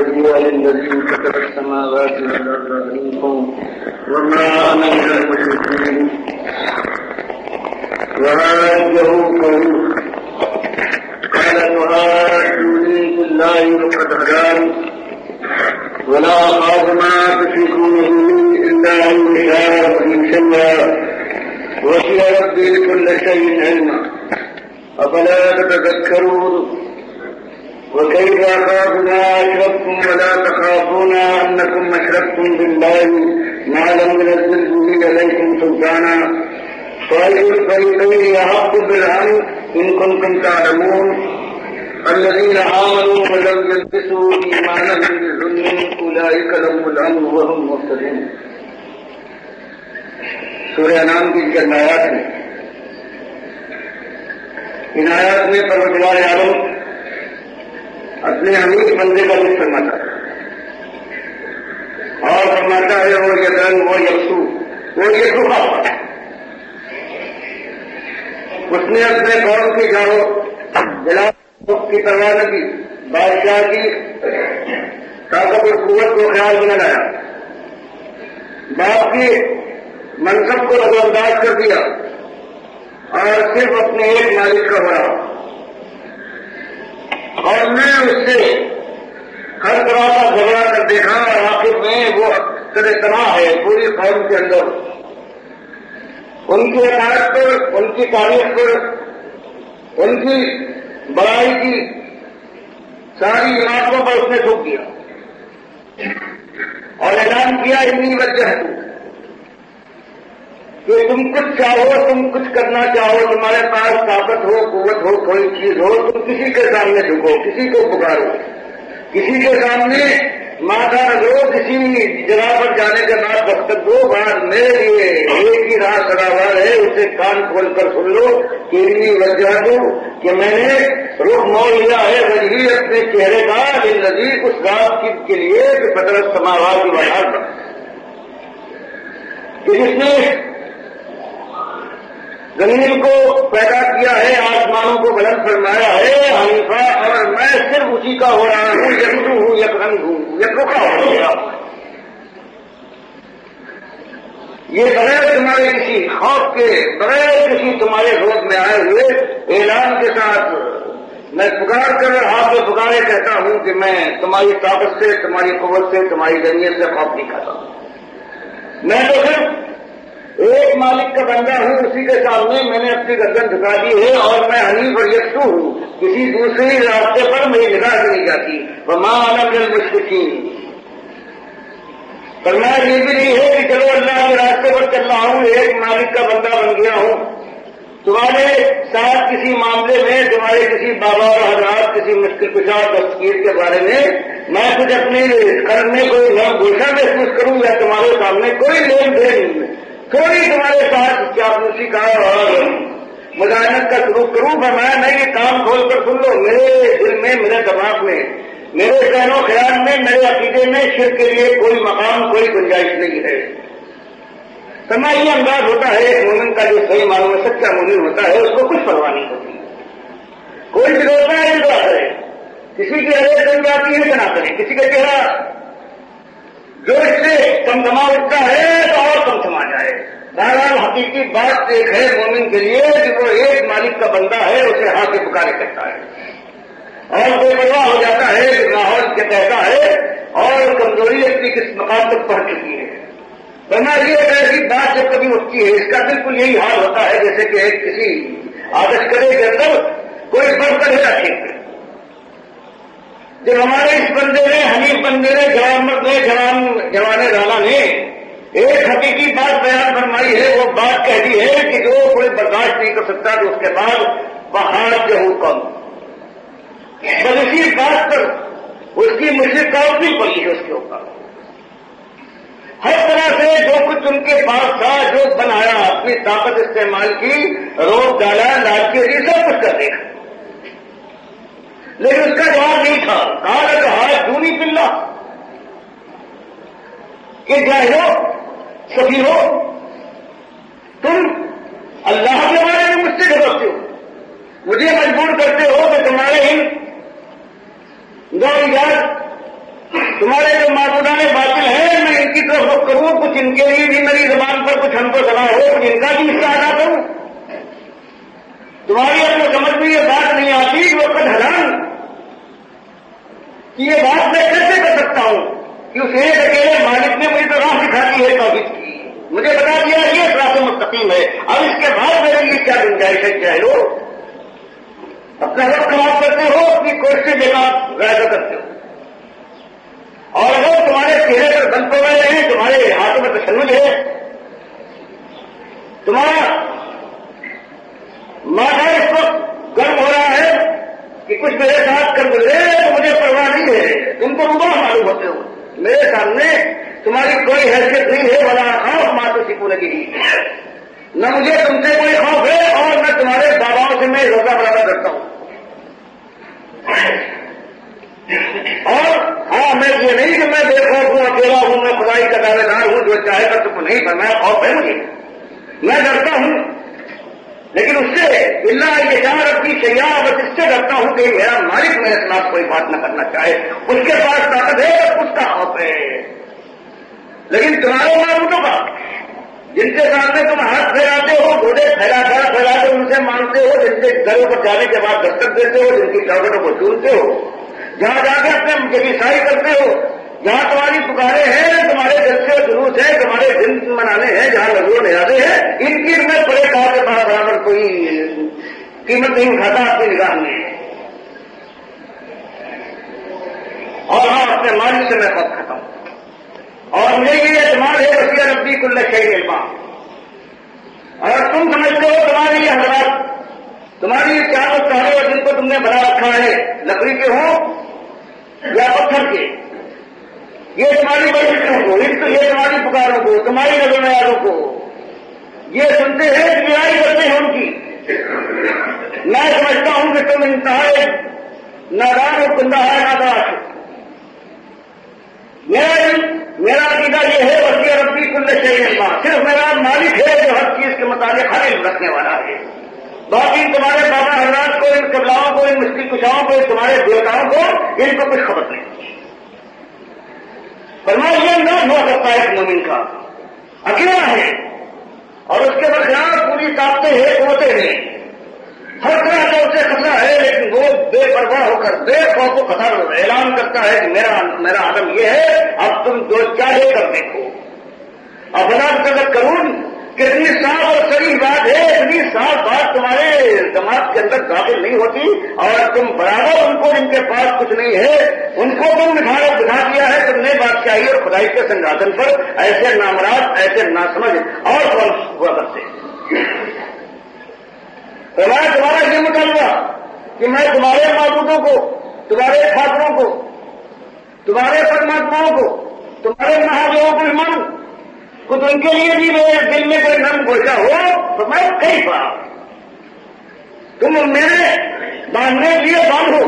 إبراهيم الذي فطر السماوات والأرض حنيفا وما أنا من المشركين وحاجه قومه قال تحاجوني في الله وقد هداني ولا أخاف ما تشركون به إلا أن يشاء شيئا وسع ربي كل شيء علما أفلا تتذكرون وكيف أخاف ما أشركتم ولا تخافون أنكم أشركتم بالله ما لم ينزل به عليكم سلطانا فأي الفريقين أحق بالأمن إن كنتم تعلمون الذين آمنوا ولم يلبسوا إيمانهم بظلم أولئك لهم الأمن وهم مهتدون. سورہ انعام کی چند آیات میں ان آیات میں پروردگار عالم اپنے حمید بندے کا ذکر فرماتا ہے اور فرماتا ہے وہ یدن وہ یسو وہ یسو کا اس نے اپنے قوم کی جاؤ جلا کی پرواہ نہ کی، بادشاہ کی طاقت اور قوت کو خیال میں نہ لایا، باپ کی منصب کو نظر انداز کر دیا اور صرف اپنے ایک مالک کا ہو رہا اور میں اس سے ہر طرح کا جھگڑا کر دیکھا اور آخر میں وہ سر تناہ ہے پوری قوم کے اندر، ان کی عقائد پر، ان کی تاریخ پر، ان کی بڑائی کی ساری عمارتوں پر اس نے تھوک دیا اور اعلان کیا اتنی وجہ ہے کہ تم کچھ چاہو، تم کچھ کرنا چاہو، تمہارے پاس طاقت ہو، قوت ہو، کوئی چیز ہو، تم کسی کے سامنے جھکو، کسی کو پکارو، کسی کے سامنے ماتھا رکھو، کسی جگہ پر جانے کے بعد دستک دو، بعد میرے لیے ایک ہی راہ سراوار ہے، اسے کان کھول کر سن لو کہ اتنی وجہ دو کہ میں نے رخ موڑ لیا ہے وجہ اپنے چہرے کا للذی اس رات کے لیے کہ فطر السماوات والارض کہ جس نے زمین کو پیدا کیا ہے، آسمانوں کو بلند فرمایا ہے حنیفہ، اور میں صرف اسی کا ہو رہا ہوں، یکرو ہوں، یک رنگ ہوں، یک رخا ہو گیا، یہ بغیر تمہارے کسی خوف کے، بغیر کسی تمہارے روز میں آئے ہوئے اعلان کے ساتھ میں پکار کر ہاتھ میں پکارے کہتا ہوں کہ میں تمہاری طاقت سے، تمہاری قوت سے، تمہاری ذریعے سے خوف نہیں کھاتا، میں تو صرف ایک مالک کا بندہ ہوں، اسی کے سامنے میں نے اپنی گردن جھکا دی ہے اور میں حنیف اور یکسو ہوں، کسی دوسرے راستے پر میری نگاہ نہیں جاتی، وما انا من المشرکین، فرمایا یہ بھی نہیں ہے کہ چلو اللہ کے راستے پر چل رہا ہوں، ایک مالک کا بندہ بن گیا ہوں، تمہارے ساتھ کسی معاملے میں تمہارے کسی بابا اور حضرات کسی مشکل کشا دستگیر کے بارے میں کچھ اپنے قلم میں کوئی گوشہ محسوس کروں یا تمہارے سامنے کوئی لین دین تھوڑی تمہارے ساتھ چاپلوسی کا اور مداحنت کا سلوک کروں، فرمایا نہیں، یہ کام کھول کر سن لو، میرے دل میں، میرے دماغ میں، میرے ذہن و خیال میں، میرے عقیدے میں شرک کے لیے کوئی مقام، کوئی گنجائش نہیں ہے۔ فرمایا یہ انداز ہوتا ہے ایک مومن کا جو صحیح معلوم میں سچا مومن ہوتا ہے، اس کو کچھ پرواہ نہیں ہوتی، کوئی بگڑتا ہے دعا کرے، کسی کی حیثیت بن جاتی ہے کہ نہ کرے، کسی کا چہرہ جو اس سے کمکما اٹھتا ہے تو اور کمکما جائے، بہرحال حقیقی بات ایک ہے مومن کے لیے کہ وہ ایک مالک کا بندہ ہے، اسے ہاتھ کے پکارے کرتا ہے اور بے پرواہ ہو جاتا ہے کہ ماحول کے کہتا ہے اور کمزوری اپنی کس مقام تک پہنچ چکی ہے۔ ورنہ یہ ایسی بات جب کبھی اٹھتی ہے اس کا بالکل یہی حال ہوتا ہے جیسے کہ ایک کسی آتش کرے کے اندر کوئی بڑھ کر ہلا ٹھیک ہے۔ جب ہمارے اس بندے نے، حنیف بندے نے، جوان مرد نے، جوان رانا نے ایک حقیقی بات بیان فرمائی ہے، وہ بات کہہ دی ہے کہ جو کوئی برداشت نہیں کر سکتا تو اس کے بعد بہار جو کم، بس اسی بات پر اس کی مشرک کاؤٹ نہیں پڑی ہے، اس کے اوپر ہر طرح سے جو کچھ ان کے پاس تھا، جو بنایا، اپنی طاقت استعمال کی، روک ڈالا، لاج کے لیے سب کچھ کر دیکھا، لیکن اس کا جواب نہیں تھا۔ کہا دونی پلہ کہ جاہلو، سبھی ہو، تم اللہ کے بارے میں مجھ سے جھگڑتے ہو، مجھے مجبور کرتے ہو کہ تمہارے ان گو ایجاد تمہارے جو معبودان باطل ہیں میں ان کی طرف رخ کروں، کچھ ان کے لیے بھی میری زبان پر کچھ ہم کو سنا ہو، کچھ ان کا بھی حصہ ادا کروں. تمہاری اپنے سمجھ میں یہ بات نہیں آتی کہ وقت حیران کہ یہ بات میں کیسے کر سکتا ہوں کہ اس ایک اکیلے مالک نے مجھے تو راہ دکھاتی ہے توحید کی، مجھے بتا دیا یہ صراط مستقیم ہے. اب اس کے بعد میرے لیے کیا گنجائش ہے؟ کیا لو اپنا وقت خراب کرتے ہو، اپنی کوششیں بیکار ضائع کرتے ہو. اور اگر تمہارے چہرے پر بند پڑ رہے ہیں، تمہارے ہاتھوں میں تشنج ہے، تمہارا ماتھا اس وقت گرم ہو رہا ہے کہ کچھ میرے ساتھ کر گزرے تو مجھے پرواہ نہیں ہے، تم کو ربا معلوم ہوتے ہو، میرے سامنے تمہاری کوئی حیثیت نہیں ہے. والا خوف ماتو سکون کی نہ مجھے تم سے کوئی خوف ہے اور نہ تمہارے باباؤں سے میں روزہ برابر کرتا ہوں. اور ہاں میں یہ نہیں کہ میں بے خوف ہوں، اکیلا ہوں، میں خدائی کا دعوے دار ہوں، جو چاہے گا تم کو نہیں پر میں خوف ہے مجھے، میں ڈرتا ہوں، لیکن اس سے اللہ یہ جان رکھتی شیا بس اس سے ڈرتا ہوں کہ میرا مالک میرے خلاف کوئی بات نہ کرنا چاہے، اس کے پاس طاقت ہے اس کا خوف ہے. لیکن تمہارے معبودوں کا جن کے سامنے تم ہاتھ پھیلاتے ہو، گھوڑے پھیلاتے ان سے مانگتے ہو، جن کے گھروں پر جانے کے بعد دستک دیتے ہو، جن کی چوکٹوں کو چونتے ہو، جہاں جا کے اپنے جگیسائی کرتے ہو، جہاں تمہاری پکارے ہیں، تمہارے جلسے و جلوس ہے، تمہارے دن منانے ہیں، جہاں لذور نیازے ہیں، ان کی میں پڑے کہا کے برابر کوئی قیمت نہیں اٹھاتا اپنی نگاہ میں. اور ہاں اپنے مالک سے میں خوف کھاتا ہوں اور مجھے یہ اعتماد ہے وسیع ربی کل شیء علما. اور تم سمجھتے ہو تمہاری یہ حضرات، تمہاری یہ چار سارے جن کو تم نے بنا رکھا ہے، لکڑی کے ہوں یا پتھر کے، یہ تمہاری بڑی فکروں کو، یہ تمہاری پکاروں کو، تمہاری نظر نیازوں کو یہ سنتے ہیں، لڑائی کرتے ہیں ان کی. میں سمجھتا ہوں کہ تم انتہائی نادان اور گمراہ ناداش. میرا عقیدہ یہ ہے وسیع ربی کل شیء علما، صرف میرا مالک ہے جو ہر چیز کے متعلق ہر علم رکھنے والا ہے. باقی تمہارے بابا حضرات کو، ان قبلاؤں کو، ان مشکل کشاؤں کو، تمہارے دیوتاؤں کو ان کو کچھ خبر نہیں. فرمایا یہ نہ ہو سکتا ہے ایک مومن کا، اکیلا ہے اور اس کے برخلاف پوری طاقتیں ہیں، قوتیں ہیں، ہر طرح کا اسے خطرہ ہے، لیکن وہ بے پرواہ ہو کر بے خوف و خطر اعلان کرتا ہے کہ میرا عدم یہ ہے، اب تم جو چاہے کر دیکھو. اب بنا کروں کتنی صاف اور صریح بات ہے، اتنی صاف بات تمہارے دماغ کے اندر داخل نہیں ہوتی اور تم برابر ان کو، ان کے پاس کچھ نہیں ہے، ان کو تم بٹھا دیا ہے تم نے بادشاہی اور خدائی کے سنگھاٹن پر. ایسے نامراد، ایسے ناسمجھ اور ہوا کرتے. تمہارا یہ مطالبہ کہ میں تمہارے معبودوں کو، تمہارے ٹھاکروں کو، تمہارے پرماتماؤں کو، تمہارے مہاجوں کو مانوں، کچھ ان کے لیے بھی میرے دل میں کوئی نرم گوشہ ہو تو میں کئی بار تم میرے باندھنے کے لیے باندھو،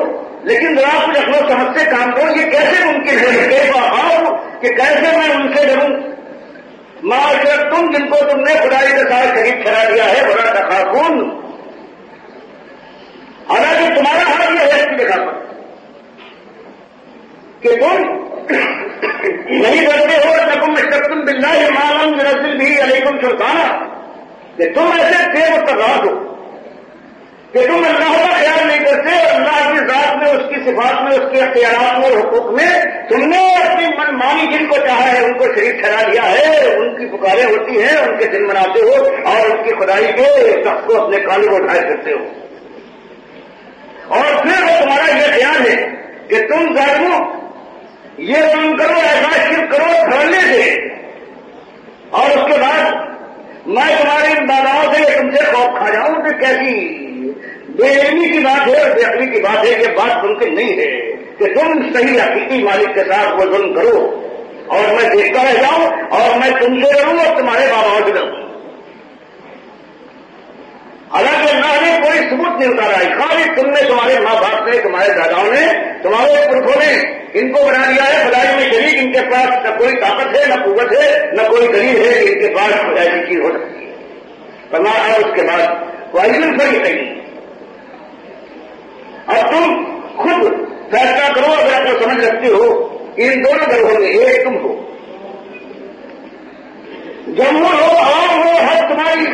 لیکن ذرا کچھ اپنے سمجھ سے کام کرو. یہ کیسے ممکن ہے کئی بار کہ کیسے میں ان سے ڈروں؟ معاشرت تم جن کو تم نے خدائی کے ساتھ شریک ٹھہرا دیا ہے، بڑا تخافون. حالانکہ تمہارا حال یہ ہے اس کی جگہ پر کہ تم نہیں ڈرتے ہو، تم اشترکتم باللہ ما لم ينزل به علیکم سلطانا، کہ تم ایسے بے مقررات ہو کہ تم اللہ کا خیال نہیں کرتے، اللہ کی ذات میں، اس کی صفات میں، اس کے اختیارات میں اور حقوق میں تم نے اپنی من مانی جن کو چاہا ہے ان کو شریک ٹھہرا دیا ہے. ان کی پکاریں ہوتی ہیں، ان کے دن مناتے ہو اور ان کی خدائی کے شخص کو اپنے کالے کو اٹھائے کرتے ہو. اور پھر وہ تمہارا یہ خیال ہے کہ تم ظالموں یہ کام کرو، ایسا شرک کرو دھڑنے سے، اور اس کے بعد میں تمہاری ان داداؤں سے تم سے خوف کھا جاؤں. کہ کیسی بے علمی کی بات ہے اور بے عقلی کی بات ہے کہ بات ممکن نہیں ہے کہ تم صحیح حقیقی مالک کے ساتھ وہ ظلم کرو اور میں دیکھتا رہ جاؤں اور میں تم سے ڈروں اور تمہارے باباؤں سے ڈروں. حالانکہ اللہ نے کوئی ثبوت نہیں اتارا ہے، خالی تم نے، تمہارے ماں باپ نے، تمہارے داداؤں نے، تمہارے پرکھوں نے ان کو بنا دیا ہے خدائی میں شریک. ان کے پاس نہ کوئی طاقت ہے، نہ قوت ہے، نہ کوئی دلیل ہے کہ ان کے پاس خدائی کی چیز ہو سکتی ہے. فرمایا اس کے بعد واحد فری نہیں. اب تم خود فیصلہ کرو، اگر آپ کو سمجھ رکھتے ہو ان دونوں گروہوں میں ایک تم ہو، جمہور ہو، عوام ہو، ہر تمہاری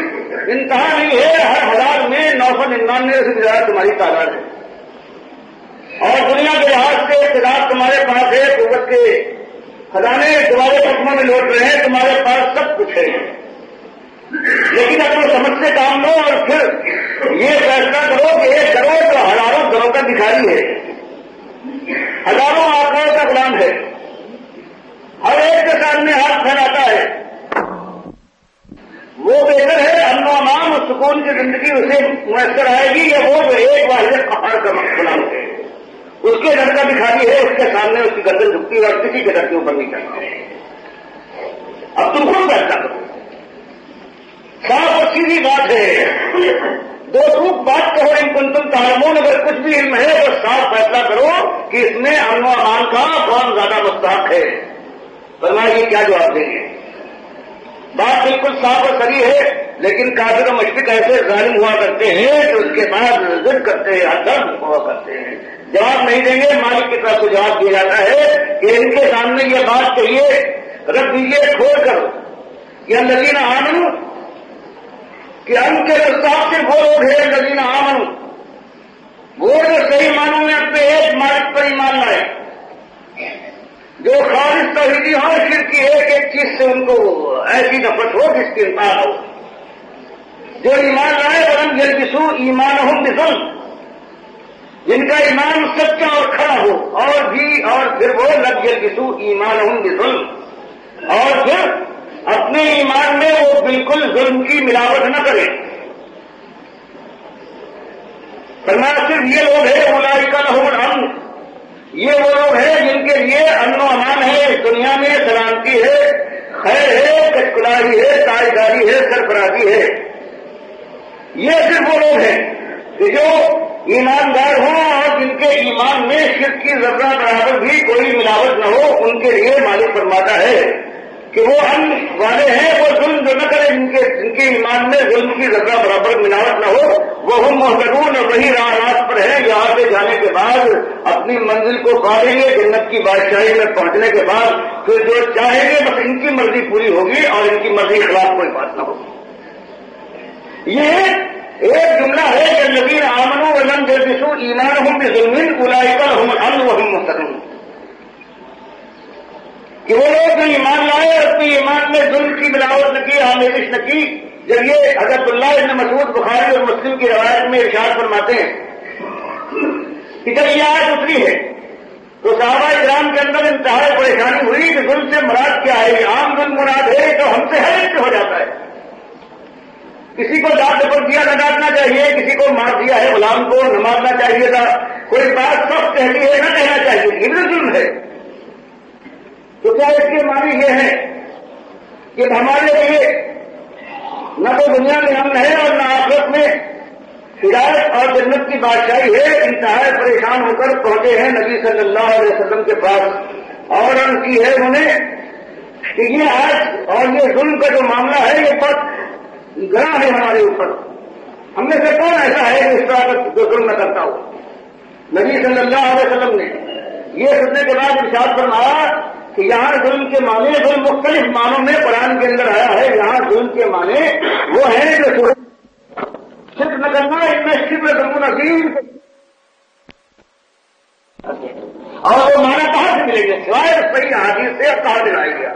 انتہا نہیں ہے، ہر 1000 میں 999 سے زیادہ تمہاری تعداد ہے، اور دنیا کے لحاظ سے اقتدار تمہارے پاس ہے، قوت کے خزانے تمہارے قدموں میں لوٹ رہے ہیں، تمہارے پاس سب کچھ ہے، لیکن اپنے سمجھ سے کام لو اور پھر یہ فیصلہ کرو کہ ایک گروہ جو ہزاروں گروہ کا بھکاری ہے، ہزاروں آقاؤں کا غلام ہے، ہر ایک کے سامنے ہاتھ پھیلاتا ہے، وہ بہتر ہے امن و امان اور سکون کی زندگی اسے میسر آئے گی، یا وہ جو ایک واحد قہار کا غلام ہے، اس کے گھر کا بھکاری ہے، اس کے سامنے اس کی گردن جھکتی ہے اور کسی کے گھر کے اوپر نہیں چڑھتا۔ اب تم خود فیصلہ کرو، صاف اور سیدھی بات ہے، دو ٹوک بات کہو ان کن تم تعلمون، اگر کچھ بھی علم ہے تو صاف فیصلہ کرو کہ اس میں امن و امان کا کون زیادہ مستحق ہے۔ فرمائیے کیا جواب دیں گے؟ بات بالکل صاف اور صریح ہے، لیکن کافر و مشرک ایسے ظالم ہوا کرتے ہیں کہ اس کے بعد ضد کرتے ہیں، حسد ہوا کرتے ہیں، جواب نہیں دیں گے۔ مالک کی طرف سے جواب دیا جاتا ہے کہ ان کے سامنے یہ بات کہیے، رکھ دیجیے کھول کر کہ الذین آمنوا، کہ ان کے صاحب صرف وہ لوگ ہیں الذین آمنوا، وہ جو صحیح معنوں میں اپنے ایک مالک پر ایمان لائے، جو خالص توحیدی ہو، شرک کی ایک ایک چیز سے ان کو ایسی نفرت ہو جس کی انتہا ہو، جو ایمان لائے ولم یلبسوا ایمانہم بظلم، جن کا ایمان سچا اور کھڑا ہو، اور پھر وہ لم یلبسوا ایمانہم بظلم، اور پھر اپنے ایمان میں وہ بالکل ظلم کی ملاوٹ نہ کرے۔ فرمایا صرف یہ لوگ ہیں اولئک لہم الامن، یہ وہ لوگ ہیں جن کے لیے امن و امان ہے، اس دنیا میں سلامتی ہے، خیر ہے، کچکلائی ہے، تاجداری ہے، سرفرازی ہے۔ یہ صرف وہ لوگ ہیں کہ جو ایماندار ہوں اور جن کے ایمان میں شرک کی ذرہ برابر بھی کوئی ملاوٹ نہ ہو، ان کے لیے مالک فرماتا ہے کہ وہ امن والے ہیں، وہ ظلم جو نہ کرے، جن کے ایمان میں ظلم کی ذرہ برابر ملاوٹ نہ ہو، وہ ہم مہتدون، اور وہی راہ راست پر ہے، یہاں سے جانے کے بعد اپنی منزل کو پا لیں گے، جنت کی بادشاہی میں پہنچنے کے بعد پھر جو چاہیں گے بس ان کی مرضی پوری ہوگی اور ان کی مرضی کے خلاف کوئی بات نہ ہوگی۔ یہ ایک جملہ ہے کہ الذین آمنوا ولم یلبسوا ایمانہم بظلم اولئک لہم الامن وہم مہتدون، کہ وہ لوگ جو ایمان لائے اور اپنے ایمان میں ظلم کی ملاوٹ نہ کی، آمیزش نہ کی۔ جب یہ حضرت اللہ ابن مسعود بخاری اور مسلم کی روایت میں ارشاد فرماتے ہیں کہ جب یہ آیت اتری ہے تو صحابہ کرام کے اندر انتہائی پریشانی ہوئی کہ ظلم سے مراد کیا ہے، یہ عام ظلم مراد ہے تو ہم سے ہر ایک سے ہو جاتا ہے، کسی کو ڈانٹ ڈپٹ دیا نہ ڈانٹنا چاہیے، کسی کو مار دیا ہے غلام کو نہ مارنا چاہیے تھا، کوئی بات سخت کہتی ہے نہ کہنا چاہیے، یہ بھی ظلم ہے۔ تو کیا اس کے معنی یہ ہے کہ ہمارے لیے نہ تو دنیا میں امن ہے اور نہ آخرت میں ہدایت اور جنت کی بادشاہی ہے؟ انتہائی پریشان ہو کر پہنچے ہیں نبی صلی اللہ علیہ وسلم کے پاس اور عرض کی ہے انہوں نے کہ یہ آج اور یہ ظلم کا جو معاملہ ہے یہ بہت گراں ہے ہمارے اوپر، ہم میں سے کون ایسا ہے کہ اس طرح کا جو ظلم نہ کرتا ہو؟ نبی صلی اللہ علیہ وسلم نے یہ سننے کے بعد ارشاد فرمایا کہ یہاں ظلم کے معنی ظلم مختلف معنوں میں قرآن کے اندر آیا ہے، یہاں ظلم کے معنی وہ ہیں جو شرک نہ کرنا، ان میں شرک ظلم عظیم، اور وہ معنی کہاں سے ملیں گے سوائے صحیح حدیث سے؟ اب کہاں دلائے گیا؟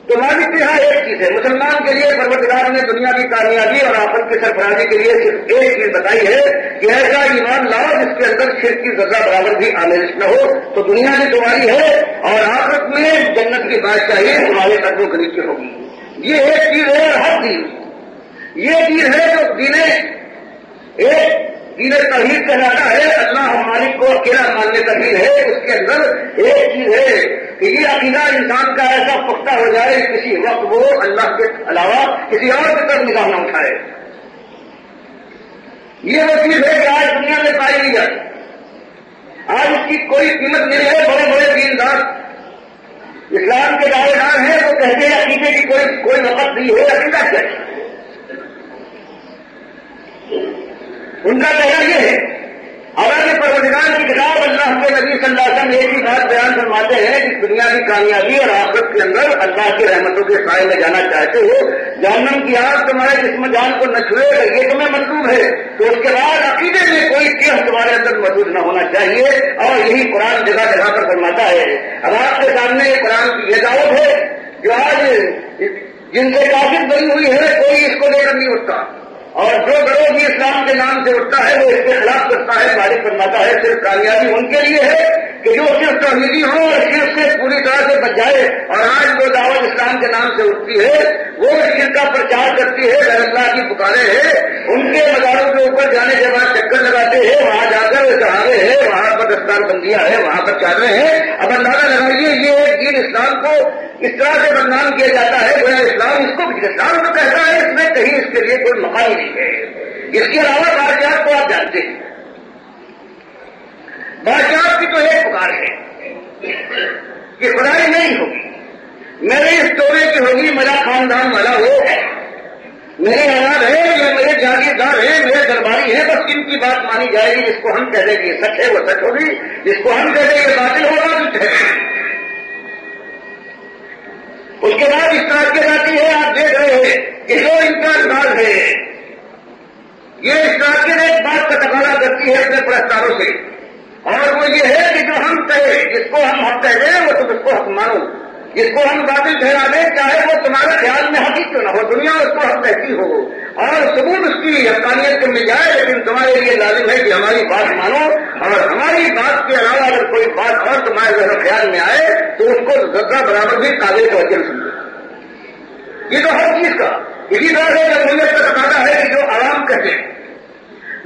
تو مالک یہاں ایک چیز ہے، مسلمان کے لیے پروردگار نے دنیا کی کامیابی اور آخرت کی سرفرازی کے لیے صرف ایک چیز بتائی ہے کہ ایسا ایمان لاؤ جس کے اندر شرک کی ذرہ برابر بھی آمیزش نہ ہو، تو دنیا بھی تمہاری ہے اور آخرت میں جنت کی بادشاہی تمہارے قدموں کے نیچے ہوگی۔ یہ ایک چیز ہے، اور ہر دین یہ چیز ہے جو دین توحید کہلاتا ہے، اللہ مالک کو اکیلا ماننے کا دین ہے۔ اس کے اندر ایک چیز ہے کہ یہ عقیدہ انسان کا ایسا پختہ ہو جائے کسی وقت وہ اللہ کے علاوہ کسی اور کی طرف نگاہ نہ اٹھائے۔ یہ وہ چیز ہے کہ آج دنیا میں پائی نہیں جاتی، آج اس کی کوئی قیمت نہیں ہے۔ بڑے بڑے دیندار اسلام کے دعوے دار ہیں، وہ کہتے ہیں عقیدے کی کوئی وقت نہیں ہے، عقیدہ کیا ہے؟ ان کا کہنا یہ ہے حالانکہ پروردگار کی کتاب اللہ کے نبی صلی اللہ علیہ وسلم ایک ہی بات بیان فرماتے ہیں کہ دنیا کی کامیابی اور آخرت کے اندر اللہ کی رحمتوں کے سائے میں جانا چاہتے ہو، جہنم کی آگ تمہارے جسم جان کو نہ چھوئے گا، یہ تمہیں مطلوب ہے، تو اس کے بعد عقیدے میں کوئی چیز تمہارے اندر موجود نہ ہونا چاہیے، اور یہی قرآن جگہ جگہ پر فرماتا ہے۔ اب آپ کے سامنے قرآن کی یہ دعوت ہے جو آج جن سے کافر بنی ہوئی ہے، کوئی اس کو لے کر نہیں اٹھتا، اور جو گروہ بھی اسلام کے نام سے اٹھتا ہے وہ اس کے خلاف کرتا ہے، مالک فرماتا ہے صرف کامیابی ان کے لیے ہے کہ جو صرف توحیدی ہو اور شرک سے پوری طرح سے بچ جائے۔ اور آج وہ دعوت اسلام کے نام سے اٹھتی ہے، وہ شرک کا پرچار کرتی ہے، غیر اللہ کی پکارے ہیں، ان کے مزاروں کے اوپر جانے کے بعد چکر لگاتے ہیں، وہاں جا کر چڑھاوے ہیں، وہاں پر دستار بندیاں ہیں، وہاں پر چادریں ہیں۔ اب اندازہ لگائیے یہ دین اسلام کو اس طرح سے بدنام کیا جاتا ہے، گویا اسلام اس کو اسلام کو کہتا ہے، اس میں کہیں اس کے لیے کوئی مقام ہی نہیں ہے۔ اس کے علاوہ بادشاہ کو آپ جانتے ہیں، بادشاہ کی تو ایک پکار ہے کہ خدائی نہیں ہوگی، میرے اس ٹولے کی ہوگی، میرا خاندان والا ہو، میرے اولاد ہے، یہ میرے جاگیردار ہیں، میرے درباری ہیں، بس ان کی بات مانی جائے گی، جس کو ہم کہہ دیں کہ یہ سچ ہے وہ سچ ہوگی، جس کو ہم کہہ دیں یہ باطل ہوگا وہ ہے۔ اس کے بعد اس طرح کی جاتی ہے، آپ دیکھ رہے ہیں کہ جو ان کا انداز ہے یہ اس طرح کی ایک بات کا تقاضا کرتی ہے اپنے پرستاروں سے، اور وہ یہ ہے کہ جو ہم کہیں، جس کو ہم حق کہہ دیں وہ تم اس کو حق مانو، جس کو ہم باطل ٹھہرا دیں چاہے وہ تمہارے خیال میں حقیقت کیوں نہ ہو، دنیا اس کو حق کہتی ہو اور ثبوت اس کی حقانیت کے مل جائے، لیکن تمہارے لیے لازم ہے کہ ہماری بات مانو، اور ہماری بات کے علاوہ اگر کوئی بات اور تمہارے ذرا خیال میں آئے تو اس کو ذرہ برابر بھی قابل توجہ سمجھو۔ یہ تو ہر چیز کا اسی طرح سے جمہوریت کا تقاضا ہے کہ جو عوام کہتے ہیں،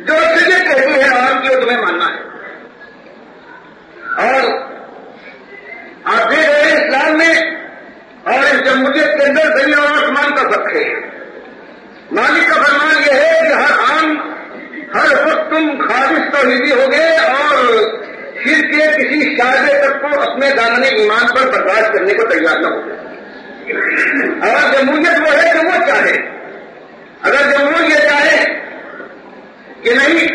جو شریعت کہتی ہے عوام کی وہ تمہیں ماننا ہے۔ اور آپ دیکھ رہے ہیں اسلام میں اور اس جمہوریت کے اندر زمین اور آسمان کا فرق ہے۔ مالک کا فرمان یہ ہے کہ ہر وقت تم خالص توحیدی ہوگے اور شرک کے کسی شاذ تک کو اپنے دامن ایمان پر برداشت کرنے کو تیار نہ ہوگے۔ اور جمہوریت وہ ہے کہ وہ چاہے، اگر جمہور یہ چاہے کہ نہیں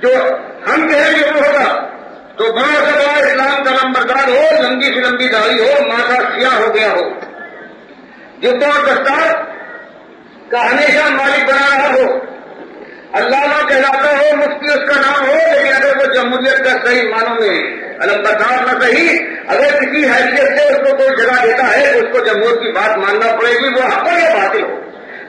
جو ہم کہیں گے وہ ہوگا، تو بڑا سے بڑا اسلام کا نمبردار ہو، لمبی سے لمبی داڑھی ہو، ماتھا سیاہ ہو گیا ہو، جوتا اور دستار کا ہمیشہ مالک بنا رہا ہو، علامہ کہلاتا ہو، مفتی اس کا نام ہو، لیکن اگر وہ جمہوریت کا صحیح معنوں میں علمبردار نہ صحیح، اگر کسی حیثیت سے اس کو کوئی جگہ دیتا ہے تو اس کو جمہور کی بات ماننا پڑے گی، وہ حق ہو یا باطل ہو،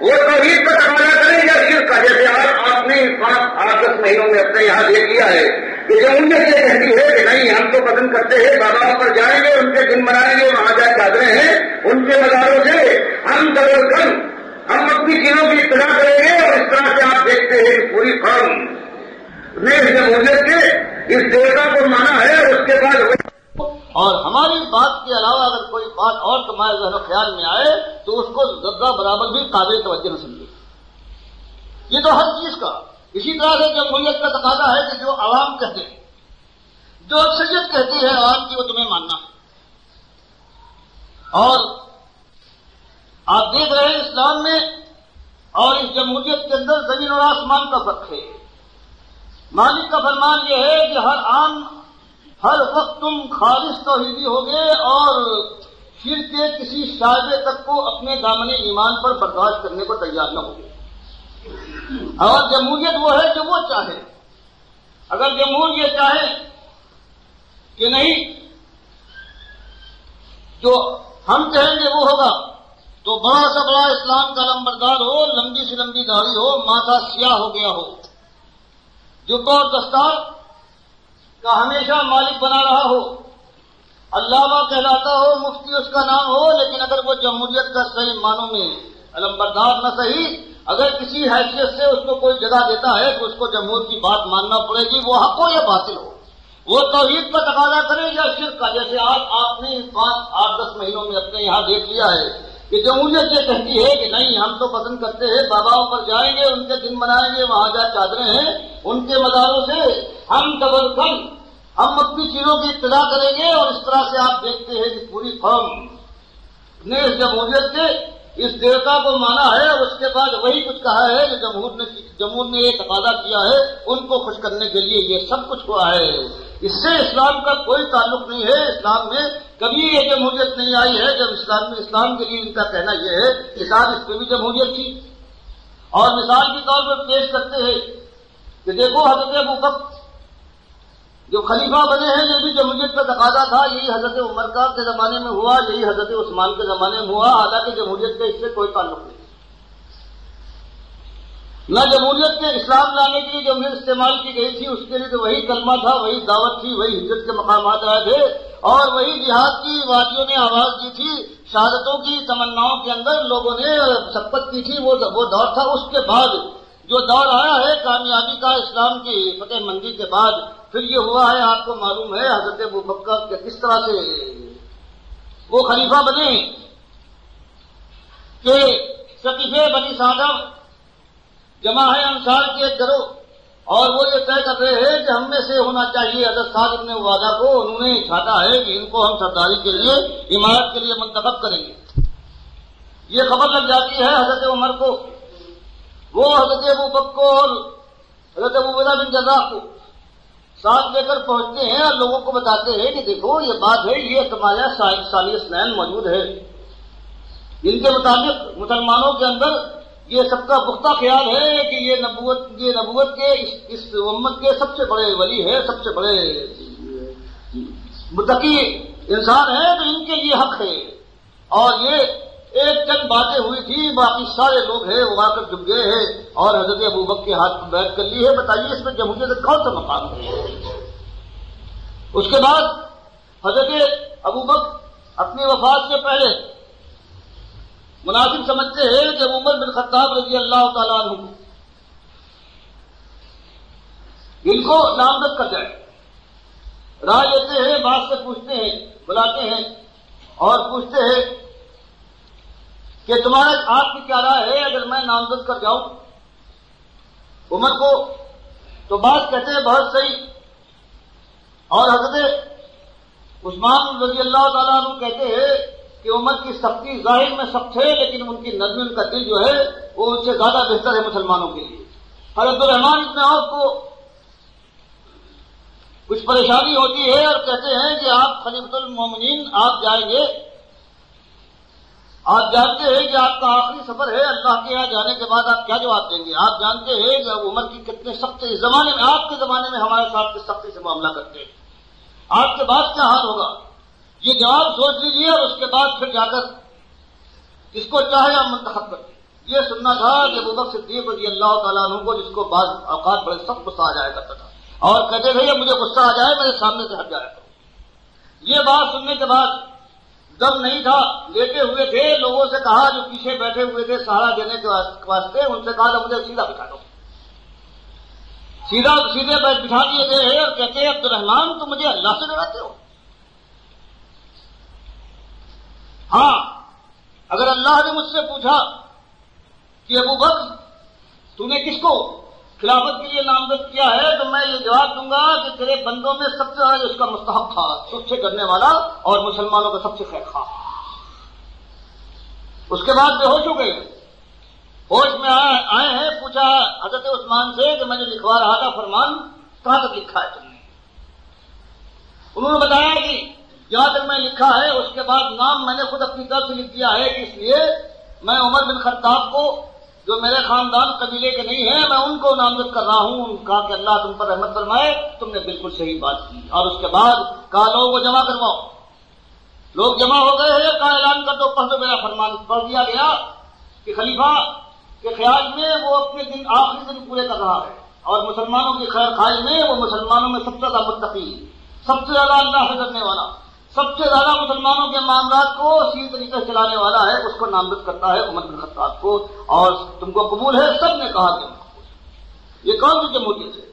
وہ توحید کا تقاضا کرے یا شرک کا۔ جیسے آپ نے 5-10 مہینوں میں اپنے یہاں دیکھ لیا ہے کہ جمہوریت یہ کہتی ہے کہ نہیں ہم تو پسند کرتے ہیں، باباؤں پر جائیں گے، ان کے دن منائیں گے، وہاں جا چادریں ہیں، ان کے مزاروں سے ہم ہم اپنی چیزوں کی اطلاع کریں گے، اور اس طرح سے آپ دیکھتے ہیں کہ پوری قوم نے اس جمہوریت کے اس دیوتا کو مانا ہے، اور اس کے بعد اور ہماری بات کے علاوہ اگر کوئی بات اور تمہارے ذہن و خیال میں آئے تو اس کو ذرہ برابر بھی قابل توجہ نہ سمجھے۔ یہ تو ہر چیز کا اسی طرح سے جمہوریت کا تقاضا ہے کہ جو عوام کہتے ہیں، جو اکثریت کہتی ہے عوام کی، وہ تمہیں ماننا ہے۔ اور آپ دیکھ رہے ہیں اسلام میں اور اس جمہوریت کے اندر زمین اور آسمان کا فرق ہے۔ مالک کا فرمان یہ ہے کہ ہر وقت تم خالص توحیدی ہوگے اور شرک کے کسی شائبے تک کو اپنے دامن ایمان پر برداشت کرنے کو تیار نہ ہوگے۔ اور جمہوریت وہ ہے کہ وہ چاہے، اگر جمہور یہ چاہے کہ نہیں جو ہم کہیں گے وہ ہوگا، تو بڑا سے بڑا اسلام کا نمبردار ہو، لمبی سے لمبی داڑھی ہو، ماتھا سیاہ ہو گیا ہو، جوتا اور دستار کا ہمیشہ مالک بنا رہا ہو، علامہ کہلاتا ہو، مفتی اس کا نام ہو، لیکن اگر وہ جمہوریت کا صحیح معنوں میں علمبردار نہ صحیح، اگر کسی حیثیت سے اس کو کوئی جگہ دیتا ہے تو اس کو جمہور کی بات ماننا پڑے گی، وہ حق ہو یا باطل ہو، وہ توحید کا تقاضا کرے یا شرک کا۔ جیسے آپ نے 5-8-10 مہینوں میں اپنے یہاں دیکھ لیا ہے کہ جمہوریت یہ کہتی ہے کہ نہیں ہم تو پسند کرتے ہیں، باباؤں پر جائیں گے، ان کے دن منائیں گے، وہاں جا چادریں ہیں، ان کے مزاروں سے ہم اپنی چیزوں کی اطلاع کریں گے، اور اس طرح سے آپ دیکھتے ہیں کہ پوری قوم نے اس جمہوریت کے اس دیوتا کو مانا ہے، اس کے بعد وہی کچھ کہا ہے جو جمہور نے یہ تقاضا کیا ہے ان کو خوش کرنے کے لیے یہ سب کچھ ہوا ہے۔ اس سے اسلام کا کوئی تعلق نہیں ہے۔ اسلام میں کبھی یہ جمہوریت نہیں آئی ہے۔ جب اسلام کے لیے ان کا کہنا یہ ہے کہ صاحب اس پہ بھی جمہوریت تھی، اور مثال کے طور پر پیش کرتے ہیں کہ دیکھو حضرت ابوبکر جو خلیفہ بنے ہیں، یہ بھی جمہوریت کا تقاضا تھا، یہی حضرت عمر کے زمانے میں ہوا، یہی حضرت عثمان کے زمانے میں ہوا، حالانکہ جمہوریت کا اس سے کوئی تعلق نہیں۔ نہ جمہوریت کے اسلام لانے کے لیے جمہوریت استعمال کی گئی تھی، اس کے لیے تو وہی کلمہ تھا، وہی دعوت تھی، وہی ہجرت کے مقامات آئے تھے، اور وہی جہاد کی وادیوں نے آواز دی تھی، شہادتوں کی تمناؤں کے اندر لوگوں نے شبت کی تھی، وہ دور تھا۔ اس کے بعد جو دور آیا ہے کامیابی کا اسلام کی فتح مندی کے بعد، پھر یہ ہوا ہے، آپ کو معلوم ہے حضرت ابوبکر کہ کس طرح سے وہ خلیفہ بنے کہ سقیفہ بنی سعدہ جمع ہے انصار کے ایک گروہ، اور وہ یہ طے کر رہے ہیں کہ ہم میں سے ہونا چاہیے حضرت سعد بن عبادہ کو، انہوں نے چھاٹا ہے کہ ان کو ہم سرداری کے لیے عمارت کے لیے منتخب کریں گے۔ یہ خبر لگ جاتی ہے حضرت عمر کو، وہ حضرت ابوبکر کو اور حضرت عبیدہ بن جراح کو ساتھ لے کر پہنچتے ہیں اور لوگوں کو بتاتے ہیں کہ دیکھو یہ بات ہے، یہ تمہارا ثانی اثنین موجود ہے۔ ان کے مطابق مسلمانوں کے اندر یہ سب کا پختہ خیال ہے کہ یہ نبوت کے اس امت کے سب سے بڑے ولی ہے، سب سے بڑے متقی انسان ہے، تو ان کے لیے حق ہے۔ اور یہ ایک چند باتیں ہوئی تھی، باقی سارے لوگ ہیں وہ آ کر جھک گئے ہیں اور حضرت ابوبکر کے ہاتھ میں بیعت کر لی ہے۔ بتائیے اس میں جمہوریت کا کون سا مقام ہے؟ اس کے بعد حضرت ابوبکر اپنی وفات سے پہلے مناسب سمجھتے ہیں کہ عمر بن خطاب رضی اللہ تعالیٰ عنہ ان کو نامزد کر جائے۔ رائے لیتے ہیں، بات سے پوچھتے ہیں، بلاتے ہیں اور پوچھتے ہیں کہ تمہارا آپ کی کیا رائے ہے اگر میں نامزد کر جاؤں عمر کو؟ تو بات کہتے ہیں بہت صحیح۔ اور حضرت عثمان رضی اللہ تعالیٰ عنہ کہتے ہیں کہ عمر کی سختی ظاہر میں سخت ہے، لیکن ان کی نرمی، ان کا دل جو ہے وہ ان سے زیادہ بہتر ہے مسلمانوں کے لیے۔ حضرت الرحمان ابن عوف کو کچھ پریشانی ہوتی ہے اور کہتے ہیں کہ آپ خلیفۃ المومنین، آپ جائیں گے، آپ جانتے ہیں کہ آپ کا آخری سفر ہے، اللہ کے یہاں جانے کے بعد آپ کیا جواب دیں گے؟ آپ جانتے ہیں کہ عمر کی کتنے سخت، اس زمانے میں، آپ کے زمانے میں ہمارے ساتھ کس سختی سے معاملہ کرتے ہیں، آپ کے بعد کیا حال ہوگا؟ یہ جواب سوچ لیجیے اور اس کے بعد پھر جا کر جس کو چاہے آپ منتخب کرتے۔ یہ سننا تھا کہ ابوبکر صدیق رضی اللہ تعالیٰ عنہ کو، جس کو بعض اوقات بڑے سخت غصہ آ جایا کرتا تھا اور کہتے تھے مجھے غصہ آ جائے میرے سامنے سے ہٹ جایا کرو، یہ بات سننے کے بعد دم نہیں تھا، لیٹے ہوئے تھے، لوگوں سے کہا جو پیچھے بیٹھے ہوئے تھے سہارا دینے کے واسطے، ان سے کہا مجھے سیدھا بٹھا دو۔ سیدھے بٹھا دیے گئے ہیں اور کہتے ہیں عبد الرحمان تم مجھے اللہ سے ڈراتے ہو؟ ہاں، اگر اللہ نے مجھ سے پوچھا کہ ابوبکر تو نے کس کو خلافت کے لیے نامزد کیا ہے، تو میں یہ جواب دوں گا کہ تیرے بندوں میں سب سے زیادہ اس کا مستحق تھا، سب سے کرنے والا اور مسلمانوں کا سب سے خیر خواہ۔ اس کے بعد بے ہوش ہو گئے، ہوش میں آئے ہیں، پوچھا حضرت عثمان سے کہ میں جو لکھوا رہا تھا فرمان کہاں تک لکھا ہے تم نے؟ انہوں نے بتایا کہ جہاں تک میں لکھا ہے، اس کے بعد نام میں نے خود اپنی طرف سے لکھ دیا ہے کہ اس لیے میں عمر بن خطاب کو، جو میرے خاندان قبیلے کے نہیں ہیں، میں ان کو نامزد کر رہا ہوں۔ ان کہا کہ اللہ تم پر رحمت فرمائے، تم نے بالکل صحیح بات کی۔ اور اس کے بعد کہا لوگوں کو جمع کرواؤ، لوگ جمع ہو گئے ہیں، کا اعلان کر دو، پڑھ دو میرا فرمان۔ پڑھ دیا گیا کہ خلیفہ کے خیال میں وہ اپنے دن آخری دن پورے کر رہا ہے، اور مسلمانوں کی خیر خواہی میں وہ مسلمانوں میں سب سے زیادہ متقی، سب سے زیادہ اللہ سے ڈرنے والا، سب سے زیادہ مسلمانوں کے معاملات کو صحیح طریقے سے چلانے والا ہے، اس کو نامزد کرتا ہے عمر بن خطاب کو۔ اور تم کو قبول ہے؟ سب نے کہا کہ یہ کون سی جمہوریت ہے؟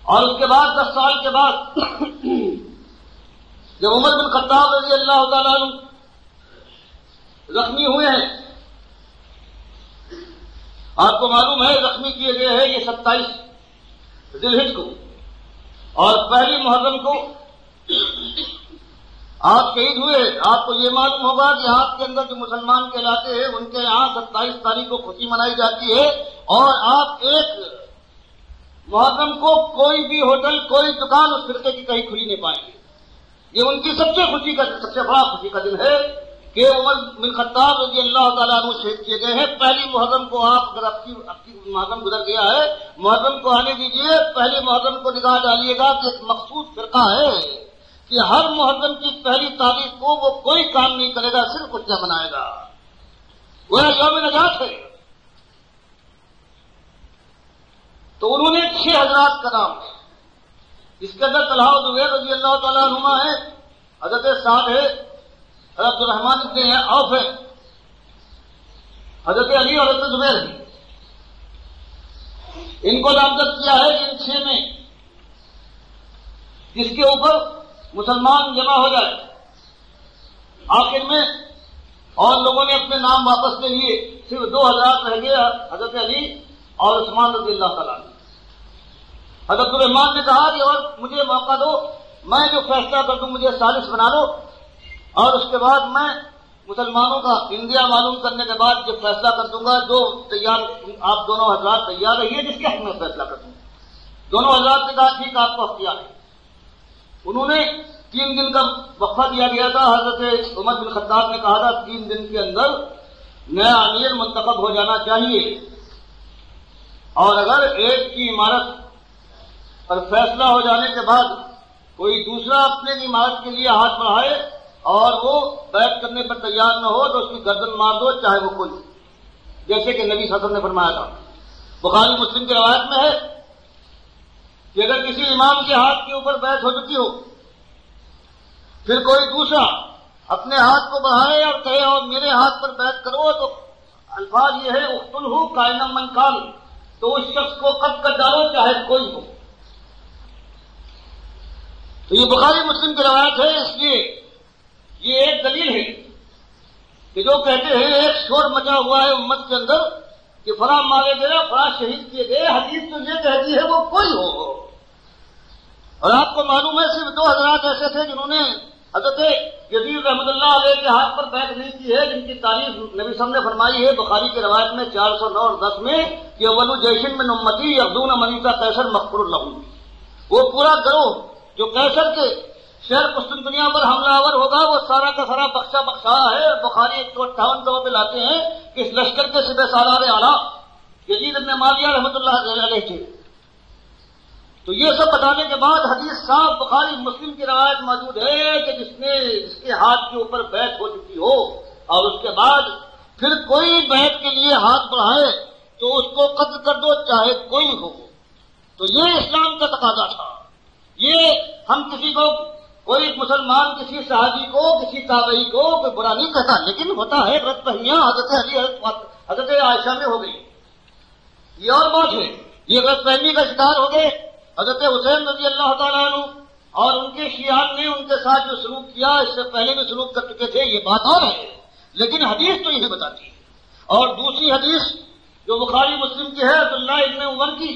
اور اس کے بعد 10 سال کے بعد جب عمر بن خطاب رضی اللہ تعالیٰ عنہ زخمی ہوئے ہیں، آپ کو معلوم ہے زخمی کیے گئے ہیں یہ 27 ذی الحجہ کو، اور پہلی محرم کو آپ شہید ہوئے، آپ کو یہ معلوم ہوگا کہ آپ کے اندر جو مسلمان کہلاتے ہیں ان کے یہاں 27 تاریخ کو خوشی منائی جاتی ہے، اور آپ ایک محرم کو کوئی بھی ہوٹل، کوئی دکان اس فرقے کی کہیں کھلی نہیں پائیں گے۔ یہ ان کی سب سے بڑا خوشی کا دن ہے کہ عمر بن خطاب رضی اللہ تعالیٰ عنہ شہید کیے گئے ہیں۔ پہلی محرم کو آپ، اگر آپ کی محرم گزر گیا ہے، محرم کو آنے دیجیے، پہلی محرم کو نگاہ ڈالیے گا کہ ایک مخصوص فرقہ ہے کہ ہر محرم کی پہلی تاریخ کو وہ کوئی کام نہیں کرے گا، صرف خوشیاں منائے گا، وہ یوم نجات ہے۔ تو انہوں نے 6 حضرات کا نام ہے، اس کے اندر طلحہ و زبیر رضی اللہ تعالیٰ عنہما ہے، حضرت سعد ہے، حضرت عبد الرحمن ابن عوف ہے، حضرت علی اور حضرت زبیر ہے۔ ان کو نامزد کیا ہے ان 6 میں جس کے اوپر مسلمان جمع ہو جائے۔ آخر میں اور لوگوں نے اپنے نام واپس لے لیے، صرف 2 حضرات رہ گئے، حضرت علی اور عثمان رضی اللہ تعالیٰ عنہ۔ حضرت الرحمان نے کہا کہ اور مجھے موقع دو، میں جو فیصلہ کر دوں مجھے ثالث بنا لو، اور اس کے بعد میں مسلمانوں کا انڈیا معلوم کرنے کے بعد جو فیصلہ کر دوں گا، جو تیار، آپ دونوں حضرات تیار رہیے جس کے حق میں فیصلہ کر دوں گا۔ دونوں حضرات نے کہا ٹھیک آپ کو اختیار ہے۔ انہوں نے 3 دن کا وقفہ دیا گیا تھا، حضرت عمر بن خطاب نے کہا تھا 3 دن کے اندر نیا امیر منتخب ہو جانا چاہیے، اور اگر ایک کی عمارت پر فیصلہ ہو جانے کے بعد کوئی دوسرا اپنے عمارت کے لیے ہاتھ بڑھائے اور وہ بیعت کرنے پر تیار نہ ہو تو اس کی گردن مار دو، چاہے وہ کوئی، جیسے کہ نبی صلی اللہ علیہ وسلم نے فرمایا تھا۔ بخاری مسلم کی روایت میں ہے کہ اگر کسی امام کے ہاتھ کے اوپر بیعت ہو چکی ہو، پھر کوئی دوسرا اپنے ہاتھ کو بڑھائے اور کہے اور میرے ہاتھ پر بیعت کرو، تو الفاظ یہ ہے اقتلہ کائنا من کان، تو اس شخص کو قتل کر ڈالو چاہے کوئی ہو۔ تو یہ بخاری مسلم کی روایت ہے، اس لیے یہ ایک دلیل ہے کہ جو کہتے ہیں ایک شور مچا ہوا ہے امت کے اندر کہ فلاں مارے گئے، فلاں شہید کیے گئے، حدیث تو یہ کہتی ہے وہ کوئی ہو۔ اور آپ کو معلوم ہے صرف 2 حضرات ایسے تھے جنہوں نے حضرت یزید رحمۃ اللہ علیہ کے ہاتھ پر بیعت نہیں کی ہے، جن کی تعریف نبی صلی اللہ علیہ وسلم نے فرمائی ہے بخاری کی روایت میں 409 اور 10 میں کہ اول جیشن من امتی یغزون منیطہ قیصر مغفور لهم، وہ پورا گروہ جو قیصر کے شہر قسطنطنیہ پر حملہ آور ہوگا وہ سارا کا سارا بخشا ہے۔ بخاری 158 پہ لاتے ہیں کہ اس لشکر کے صبح سالار اعلیٰ یزید ابن معاویہ رحمۃ اللہ علیہ تھے۔ تو یہ سب بتانے کے بعد حدیث صاحب بخاری مسلم کی روایت موجود ہے کہ جس کے ہاتھ کے اوپر بیعت ہو چکی ہو اور اس کے بعد پھر کوئی بیعت کے لیے ہاتھ بڑھائے تو اس کو قتل کر دو چاہے کوئی ہو۔ تو یہ اسلام کا تقاضا تھا۔ یہ ہم کسی کو، کوئی مسلمان کسی صحابی کو، کسی تابعی کو کوئی برا نہیں کہتا، لیکن ہوتا ہے غلط فہمیاں حضرت علی حضرت عائشہ میں ہو گئی، یہ اور بات ہے، یہ غلط فہمی کا شکار ہو گئے۔ حضرت حسین رضی اللہ تعالیٰ عنہ اور ان کے شیعان نے ان کے ساتھ جو سلوک کیا اس سے پہلے بھی سلوک کر چکے تھے، یہ بات اور ہے، لیکن حدیث تو یہی بتاتی ہے۔ اور دوسری حدیث جو بخاری مسلم کی ہے عبداللہ ابن عمر کی،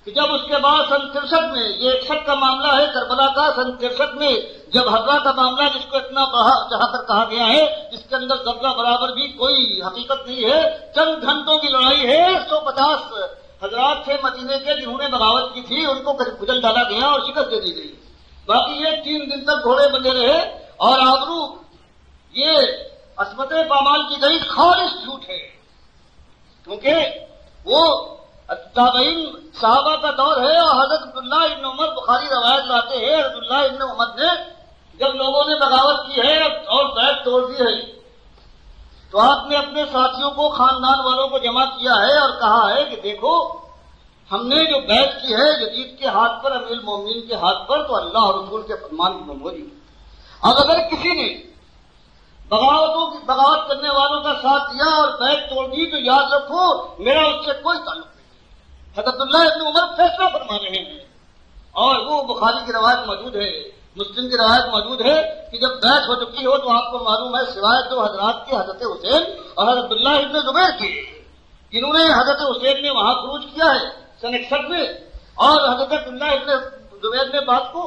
کہ جب اس کے بعد سن 63 میں، یہ 61 کا معاملہ ہے کربلا کا، سن 63 میں جب حضرہ کا معاملہ جس کو اتنا جہاں تک کہا گیا ہے جس کے اندر ذرہ برابر بھی کوئی حقیقت نہیں ہے، چند گھنٹوں کی لڑائی ہے، 150 حضرات تھے مدینے کے جنہوں نے بغاوت کی تھی، ان کو کچل ڈالا گیا اور شکست دے دی گئی، باقی یہ 3 دن تک گھوڑے بندے رہے اور آبرو یہ عصمت پامال کی گئی خالص جھوٹ ہے، کیونکہ وہ تابعین صحابہ کا دور ہے اور حضرت عبداللہ ابن عمر بخاری روایت لاتے ہیں عبداللہ ابن عمر نے جب لوگوں نے بغاوت کی ہے اور بیعت توڑ دی ہے تو آپ نے اپنے ساتھیوں کو، خاندان والوں کو جمع کیا ہے اور کہا ہے کہ دیکھو ہم نے جو بیعت کی ہے یزید کے ہاتھ پر، امیر المومنین کے ہاتھ پر، تو اللہ اور رسول کے فرمان کی مموری، اب اگر کسی نے بغاوت کرنے والوں کا ساتھ دیا اور بیعت توڑ دی تو یاد رکھو میرا اس سے کوئی تعلق نہیں۔ حضرت اللہ ابن عمر فیصلہ فرما رہے ہیں اور وہ بخاری کی روایت موجود ہے، مسلم کی روایت موجود ہے کہ جب بیعت ہو چکی ہو تو آپ کو معلوم ہے سوائے 2 حضرات کے، حضرت حسین اور حضرت عبداللہ ابن زبیر کی، جنہوں نے حضرت حسین نے وہاں خروج کیا ہے سن 61 میں اور حضرت عبداللہ ابن زبیر نے بات کو،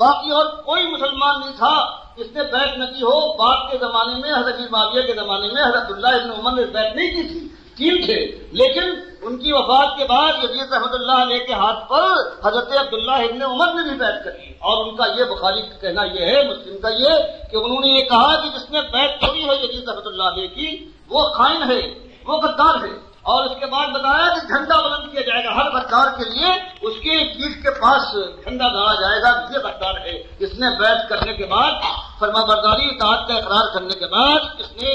باقی اور کوئی مسلمان نہیں تھا اس نے بیعت نہ کی ہو. باپ کے زمانے میں حضرت معاویہ کے زمانے میں حضرت عبداللہ ابن عمر نے بیعت نہیں کی تھی، تین تھے، لیکن ان کی وفات کے بعد یزید رحمۃ اللہ علیہ کے ہاتھ پر حضرت عبداللہ ابن عمر نے بھی بیعت کری. اور ان کا یہ بخاری کا کہنا یہ ہے، مسلم کا یہ، کہ انہوں نے یہ کہا کہ جس نے بیعت کی ہے یزید رحمۃ اللہ علیہ کی وہ خائن ہے، وہ غدار ہے. اور اس کے بعد بتایا کہ جھنڈا بلند کیا جائے گا ہر غدار کے لیے، اس کے پیٹھ کے پاس جھنڈا گاڑا جائے گا، یہ غدار ہے. اس نے بیعت کرنے کے بعد، فرما برداری اطاعت کا اقرار کرنے کے بعد اس نے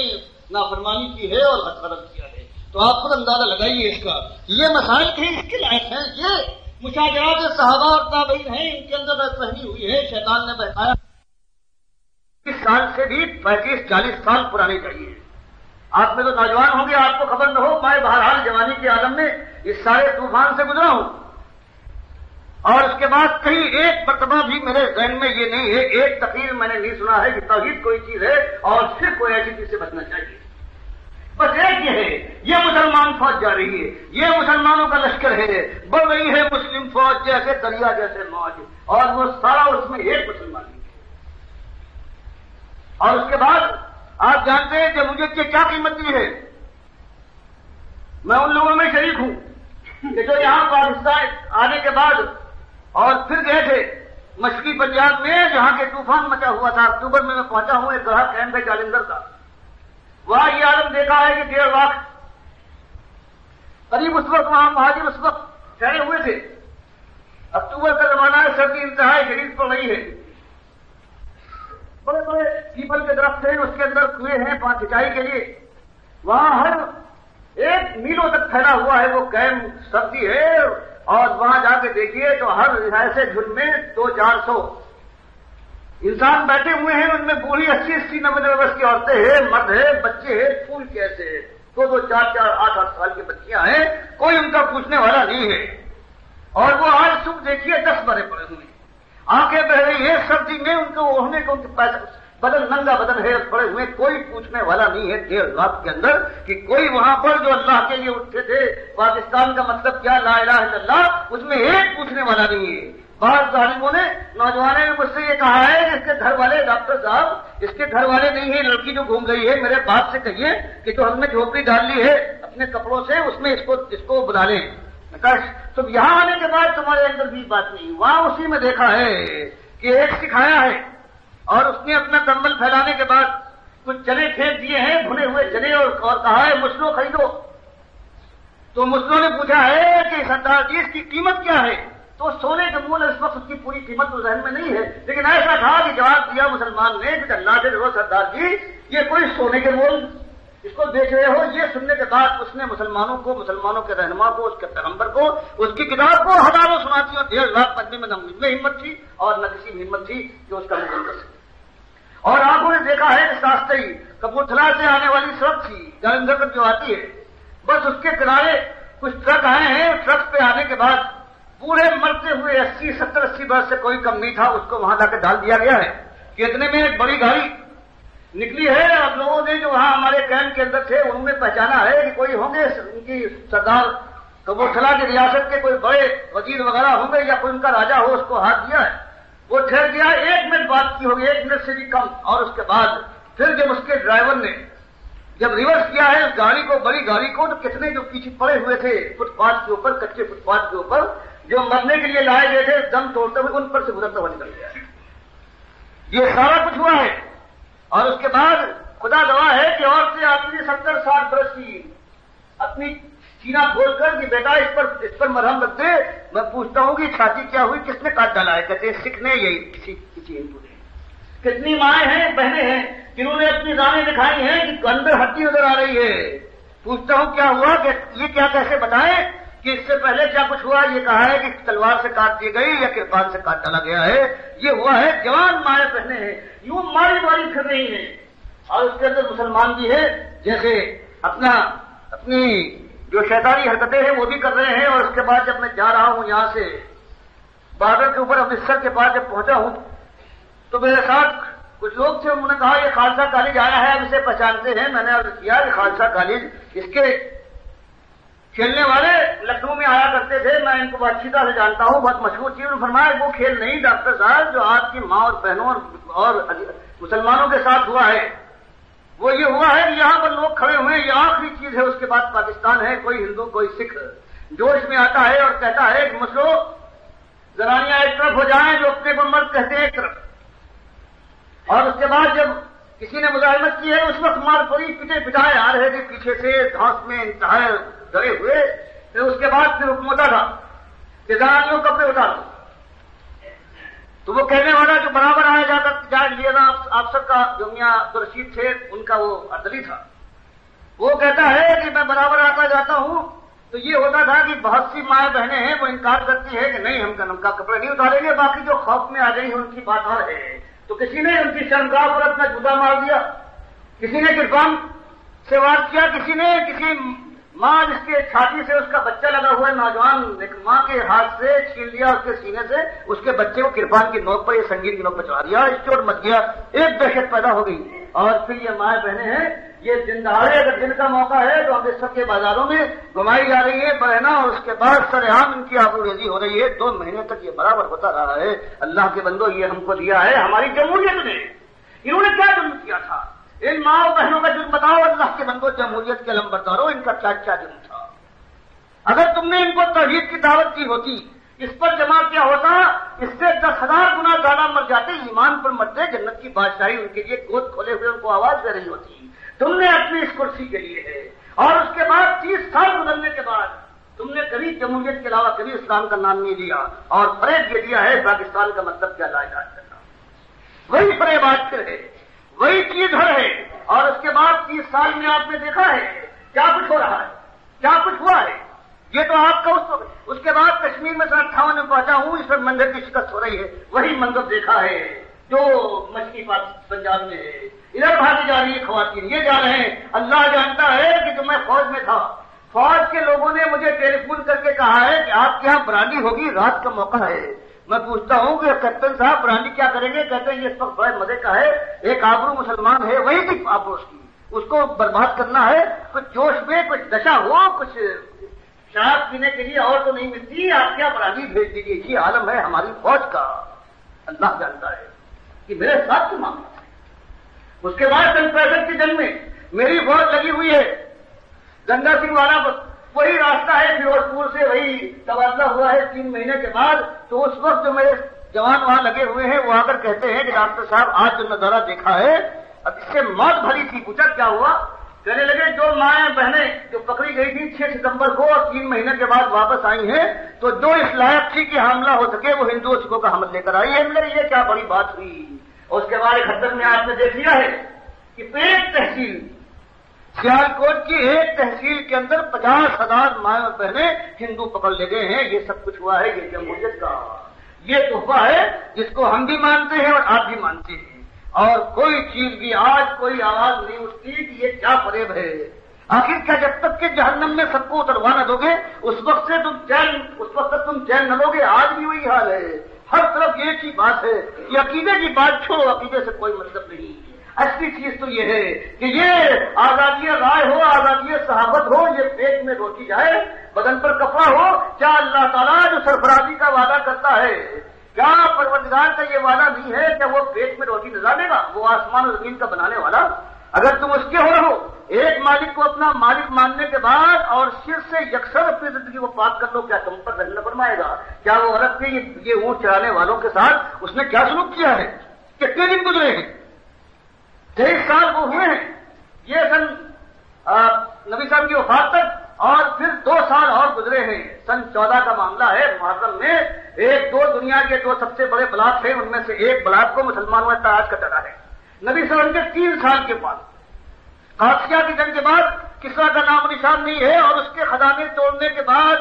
نافرمانی کی ہے اور غلط کیا ہے. تو آپ خود اندازہ لگائیے اس کا. یہ مسائل کہیں اس کے لائق ہیں، یہ مشاجرات صحابہ اور تابعین ہیں، ان کے اندر فہمی ہوئی ہے، شیطان نے بہکایا. 20 سال سے بھی 35-40 سال پرانی چاہیے. آپ میں تو نوجوان ہوں گے، آپ کو خبر نہ ہو، میں بہرحال جوانی کے عالم میں اس سارے طوفان سے گزرا ہوں. اور اس کے بعد کہیں ایک مرتبہ بھی میرے ذہن میں یہ نہیں ہے، ایک تقریر میں نے نہیں سنا ہے کہ توحید کوئی چیز ہے اور صرف کوئی ایسی چیز سے بچنا چاہیے. بس ایک یہ ہے، یہ مسلمان فوج جا رہی ہے، یہ مسلمانوں کا لشکر ہے، بڑھ رہی ہے مسلم فوج جیسے دریا جیسے موج، اور وہ سارا اس میں ایک مسلمان ہے. اور اس کے بعد آپ جانتے ہیں کہ مجھے کیا قیمت دی ہے. میں ان لوگوں میں شریک ہوں کہ جو یہاں پاکستان آنے کے بعد اور پھر گئے تھے مشرقی پنجاب میں جہاں کے طوفان مچا ہوا تھا. اکتوبر میں پہنچا ہوں ایک گڑھا کیمپ ہے جالندھر کا. وہاں یہ عالم دیکھا ہے کہ 1.5 لاکھ قریب اس وقت وہاں مہاجر اس وقت ٹھہرے ہوئے تھے. اکتوبر کا زمانہ ہے، سردی انتہائی شدید پڑ رہی ہے. بڑے بڑے پیپل کے درخت ہیں، اس کے اندر کنویں ہیں سینچائی کے لیے. وہاں ہر 1 میلوں تک پھیلا ہوا ہے وہ کیمپ. سردی ہے اور وہاں جا کے دیکھیے تو ہر ایسے جھنڈ میں 200-400 انسان بیٹھے ہوئے ہیں. ان میں بوڑھی 80-90 برس کی عورتیں ہیں، مرد ہیں، بچے ہیں، پھول کیسے ہیں، 2-2, 4-4, 8-8 سال کی بچیاں ہیں. کوئی ان کا پوچھنے والا نہیں ہے. اور وہ آج صبح دیکھیے 10 برے پڑے ہوئے ہیں، آنکھیں بہ رہی ہے سردی میں، ان کو اوڑھنے کو بدن ننگا بدن ہے پڑے ہوئے. کوئی پوچھنے والا نہیں ہے 1.5 لاکھ کے اندر کہ کوئی وہاں پر جو اللہ کے لیے اٹھتے تھے پاکستان کا مطلب کیا لا الہ الا اللہ، اس میں ایک پوچھنے والا نہیں ہے. بعض ظالموں نے نوجوانوں نے مجھ سے یہ کہا ہے کہ اس کے گھر والے ڈاکٹر صاحب اس کے گھر والے نہیں ہیں، لڑکی جو گھوم گئی ہے میرے باپ سے کہیے کہ جو ہم نے جھوپڑی ڈال لی ہے اپنے کپڑوں سے اس میں اس کو بلا لیں. تو یہاں آنے کے بعد تمہارے اندر بھی بات نہیں. وہاں اسی میں دیکھا ہے کہ ایک سکھایا ہے اور اس نے اپنا کمبل پھیلانے کے بعد کچھ چنے پھینک دیے ہیں، بھنے ہوئے چنے، اور کہا ہے مسلو خریدو. تو مسلوں نے پوچھا ہے کہ سردار جی اس کی قیمت کیا ہے؟ تو سونے کے مول اس وقت اس کی پوری قیمت تو ذہن میں نہیں ہے، لیکن ایسا تھا کہ جواب دیا مسلمان نے کہ اللہ کے رو سردار جی یہ کوئی سونے کے مول اس کو دیکھ رہے ہو. یہ سننے کے بعد اس نے مسلمانوں کو، مسلمانوں کے رہنما کو، اس کے پیغمبر کو، اس کی کتاب کو ہزاروں سناتی اور 1.5 لاکھ پڑھنے میں نہ مجھ میں ہمت تھی اور نہ کسی میں ہمت تھی جو اس کا مقابلہ کر سکے. اور آنکھوں نے دیکھا ہے اس راستے ہی کپورتھلا سے آنے والی سڑک تھی جالندھر تک جو آتی ہے، بس اس کے کنارے کچھ ٹرک آئے ہیں. ٹرک پہ آنے کے بعد پورے مرتے ہوئے 70-80 برس سے کوئی کم نہیں تھا، اس کو وہاں لا کے ڈال دیا گیا ہے. کہ اتنے میں ایک بڑی گاڑی نکلی ہے. اب لوگوں نے جو وہاں ہمارے کیمپ کے اندر تھے انہوں نے پہچانا ہے کہ کوئی ہوں گے ان کی سردار کپورتھلا کی ریاست کے کوئی بڑے وزیر وغیرہ ہوں گے یا کوئی ان کا راجہ ہو، اس کو ہاتھ دیا ہے. وہ ٹھہر گیا، 1 منٹ بات کی ہوگی، 1 منٹ سے بھی کم. اور اس کے بعد پھر جب اس کے ڈرائیور نے جب ریورس کیا ہے اس گاڑی کو، بڑی گاڑی کو، تو کتنے جو پیچھے پڑے ہوئے تھے فٹ پاتھ کے اوپر، کچے فٹ پاتھ کے اوپر جو مرنے کے لیے لائے گئے تھے دم توڑتے ہوئے ان پر سے گزرتا ہوا نکل گیا. یہ سارا کچھ ہوا ہے. اور اس کے بعد خدا گواہ ہے کہ عورتیں آتی ہیں 70-60 برس کی اپنی سینہ کھول کر کہ بیٹا اس پر مرہم رکھ دے. میں پوچھتا ہوں کہ چھاتی کیا ہوئی، کس نے کاٹ ڈالا ہے؟ کہتے ہیں سکھ نے، یہی کسی ہندو نے. کتنی مائیں ہیں، بہنیں ہیں جنہوں نے اپنی دانیں دکھائی ہیں کہ اندر ہڈی نظر آ رہی ہے. پوچھتا ہوں کیا ہوا، کہ یہ کیا کیسے بتائیں کہ اس سے پہلے کیا کچھ ہوا. یہ کہا ہے کہ تلوار سے کاٹ دی گئی یا کرپان سے کاٹ ڈالا گیا ہے. یہ ہوا ہے. جوان مائیں بہنیں ہیں یوں ماری ماری پھر رہی ہیں. اور اس کے اندر مسلمان بھی ہے جیسے اپنی جو شیطانی حرکتیں ہیں وہ بھی کر رہے ہیں. اور اس کے بعد جب میں جا رہا ہوں یہاں سے بارڈر کے اوپر امرتسر کے پاس جب پہنچا ہوں تو میرے ساتھ کچھ لوگ تھے. انہوں نے کہا یہ خالصہ کالج آیا ہے، اب اسے پہچانتے ہیں. میں نے عرض کیا کہ خالصہ کالج اس کے کھیلنے والے لکھنؤ میں آیا کرتے تھے، میں ان کو اچھی طرح سے جانتا ہوں، بہت مشہور چیز. انہوں نے فرمایا وہ کھیل نہیں ڈاکٹر صاحب جو آپ کی ماں اور بہنوں اور مسلمانوں کے ساتھ ہوا ہے وہ یہ ہوا ہے کہ یہاں پر لوگ کھڑے ہوئے ہیں، یہ آخری چیز ہے، اس کے بعد پاکستان ہے، کوئی ہندو کوئی سکھ جوش میں آتا ہے اور کہتا ہے کہ مسلو زنانیاں ایک طرف ہو جائیں جو اپنے کو مرد کہتے ہیں ایک طرف، اور اس کے بعد جب کسی نے مزاحمت کی ہے اس وقت مار پڑی، پٹے پٹائے آ رہے تھے پیچھے سے دھانس میں انتہائی ڈرے ہوئے، پھر اس کے بعد پھر حکم ہوتا تھا کہ زنانیوں کپڑے اتارو، تو وہ کہنے والا جو برابر آیا جا کر جائے لینا افسر کا جو میاں عبدالرشید تھے ان کا وہ عدلی تھا، وہ کہتا ہے کہ میں برابر آتا جاتا ہوں، تو یہ ہوتا تھا کہ بہت سی مائیں بہنیں ہیں وہ انکار کرتی ہے کہ نہیں ہم کا کپڑے نہیں اتاریں گے، باقی جو خوف میں آ گئی ہے ان کی بات اور ہے، تو کسی نے ان کی شرمگاہ پر اپنا جوتا مار دیا، کسی نے کرپان سے وار کیا، کسی ماں جس کے چھاتی سے اس کا بچہ لگا ہوا ہے نوجوان ایک ماں کے ہاتھ سے چھین لیا اس کے سینے سے اس کے بچے کو کرپان کی نوک پر یا سنگین کی نوک پر چڑھا دیا، اس چوٹ مچ گیا، ایک دہشت پیدا ہو گئی، اور پھر یہ مائیں بہنیں ہیں یہ دن دہاڑے اگر دن کا موقع ہے تو امرتسر کے بازاروں میں گھمائی جا رہی ہے بہنا، اور اس کے بعد سر عام ان کی آبروریزی ہو رہی ہے، 2 مہینے تک یہ برابر ہوتا رہا ہے۔ اللہ کے بندو یہ ہم کو دیا ہے ہماری جمہوریت نے، انہوں نے کیا جرم کیا تھا؟ ان ماں اور بہنوں کا جرم بتاؤ اللہ کے بندو، جمہوریت کے علمبرداروں ان کا کیا کیا جرم تھا؟ اگر تم نے ان کو توحید کی دعوت کی ہوتی، اس پر جمع کیا ہوتا، اس سے 10,000 گنا زیادہ مر جاتے، ایمان پر مرتے، جنت کی بادشاہی ان کے لیے گود کھولے ہوئے ان کو آواز دے رہی ہوتی۔ تم نے اپنی اس کرسی کے لیے ہے، اور اس کے بعد 30 سال گزرنے کے بعد تم نے کبھی جمہوریت کے علاوہ کبھی اسلام کا نام نہیں لیا، اور فریب یہ دیا ہے پاکستان کا مطلب کیا لا علاج کرنا، وہی فریب آج پھر ہے، وہی چیز ہے، اور اس کے بعد 30 سال میں آپ نے دیکھا ہے کیا کچھ ہو رہا ہے، کیا کچھ ہوا ہے، یہ تو آپ کا اس کے بعد کشمیر میں 58 میں پہنچا ہوں، اس پر منظر کی شکست ہو رہی ہے، وہی منظر دیکھا ہے جو مچھلی پنجاب میں ہے، ادھر بھاگی جا رہی ہے خواتین، یہ جا رہے ہیں، اللہ جانتا ہے کہ جو میں فوج میں تھا، فوج کے لوگوں نے مجھے ٹیلی فون کر کے کہا ہے کہ آپ کے یہاں برانڈی ہوگی، رات کا موقع ہے، میں پوچھتا ہوں کہ کیپٹن صاحب برانڈی کیا کریں گے؟ کہتے ہیں یہ اس وقت بڑے مزے کا ہے، ایک آبرو مسلمان ہے وہی تھی آبرو اس کو برباد کرنا ہے، کچھ جوش میں کچھ نشہ ہو، کچھ شراب پینے کے لیے اور تو نہیں ملتی، آپ کیا برادری بھیج دیجیے، یہ عالم ہے ہماری فوج کا، اللہ جانتا ہے کہ میرے ساتھ تو معاملہ ہے۔ اس کے بعد 65 کی جنگ میں میری فوج لگی ہوئی ہے، گنگا سنگھ والا وہی راستہ ہے، فیروزپور سے وہی تبادلہ ہوا ہے 3 مہینے کے بعد، تو اس وقت جو میرے جوان وہاں لگے ہوئے ہیں وہ آ کر کہتے ہیں کہ ڈاکٹر صاحب آج جو نظارہ دیکھا ہے اب اس سے موت بھری تھی، پوچھا کیا ہوا؟ کہنے لگے جو مائیں بہنیں جو پکڑی گئی تھی 6 ستمبر کو اور 3 مہینے کے بعد واپس آئی ہیں، تو جو اس لائق تھی کہ حاملہ ہو سکے وہ ہندو سکھوں کا حمل لے کر آئی ہے، یہ کیا بڑی بات ہوئی۔ اور اس کے بعد 71 میں آپ نے دیکھ لیا ہے کہ ایک تحصیل سیالکوٹ کی ایک تحصیل کے اندر 50,000 مائیں اور بہنیں ہندو پکڑ لے گئے ہیں، یہ سب کچھ ہوا ہے، یہ جمہوریت کا یہ تحفہ ہے جس کو ہم بھی مانتے ہیں اور آپ بھی مانتے ہیں، اور کوئی چیز بھی آج کوئی آواز نہیں اٹھتی کہ یہ کیا فریب ہے۔ آخر کیا جب تک کہ جہنم میں سب کو اتروا نہ دو گے اس وقت تک تم چین نہ لو گے، آج بھی وہی حال ہے، ہر طرف ایک ہی بات ہے، یہ عقیدے کی بات چھوڑو، عقیدے سے کوئی مطلب نہیں، اصلی چیز تو یہ ہے کہ یہ آزادی رائے ہو، آزادی صحافت ہو، یہ پیٹ میں روٹی جائے، بدن پر کپڑا ہو، کیا اللہ تعالیٰ جو سرفرازی کا وعدہ کرتا ہے، کیا پروردگار کا یہ وعدہ نہیں ہے کہ وہ پیٹ میں روٹی نہ ڈالے گا، وہ آسمان و زمین کا بنانے والا، اگر تم اس کے ہو رہو ایک مالک کو اپنا مالک ماننے کے بعد اور شرک سے یکسر اپنی زندگی کو پاک کر لو، کیا تم پر رحم نہ فرمائے گا؟ کیا وہ عورت کے یہ اونٹ چرانے والوں کے ساتھ اس نے کیا سلوک کیا ہے؟ کتنے دن گزرے ہیں؟ 23 سال وہ ہوئے ہیں، یہ سن نبی صاحب کی وفات تک، اور پھر 2 سال اور گزرے ہیں، سن 14 کا معاملہ ہے، محرم میں 2 دنیا کے 2 سب سے بڑے بلاک تھے، ان میں سے ایک بلاک کو مسلمانوں نے تاج کا ڈرا ہے، نبی صلی اللہ علیہ وسلم کے 3 سال کے بعد، قادسیہ کی جنگ کے بعد کسرا کا نام و نشان نہیں ہے، اور اس کے خزانے توڑنے کے بعد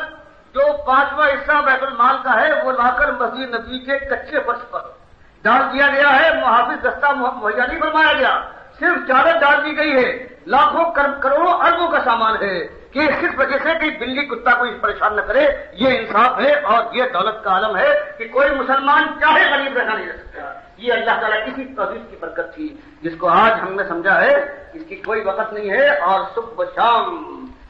جو 5واں حصہ بیت المال کا ہے وہ لا کر مسجد نبی کے کچے فرش پر ڈال دیا گیا ہے، محافظ دستہ مہیا نہیں فرمایا گیا، صرف چادر ڈال دی گئی ہے، لاکھوں کروڑوں اربوں کا سامان ہے کہ اس وجہ سے کہ بلی کتا کوئی پریشان نہ کرے، یہ انصاف ہے اور یہ دولت کا عالم ہے کہ کوئی مسلمان چاہے غریب رہنا نہیں رہ سکتا، یہ اللہ تعالیٰ کی توحید کی برکت تھی جس کو آج ہم نے سمجھا ہے، اس کی کوئی وقت نہیں ہے، اور صبح شام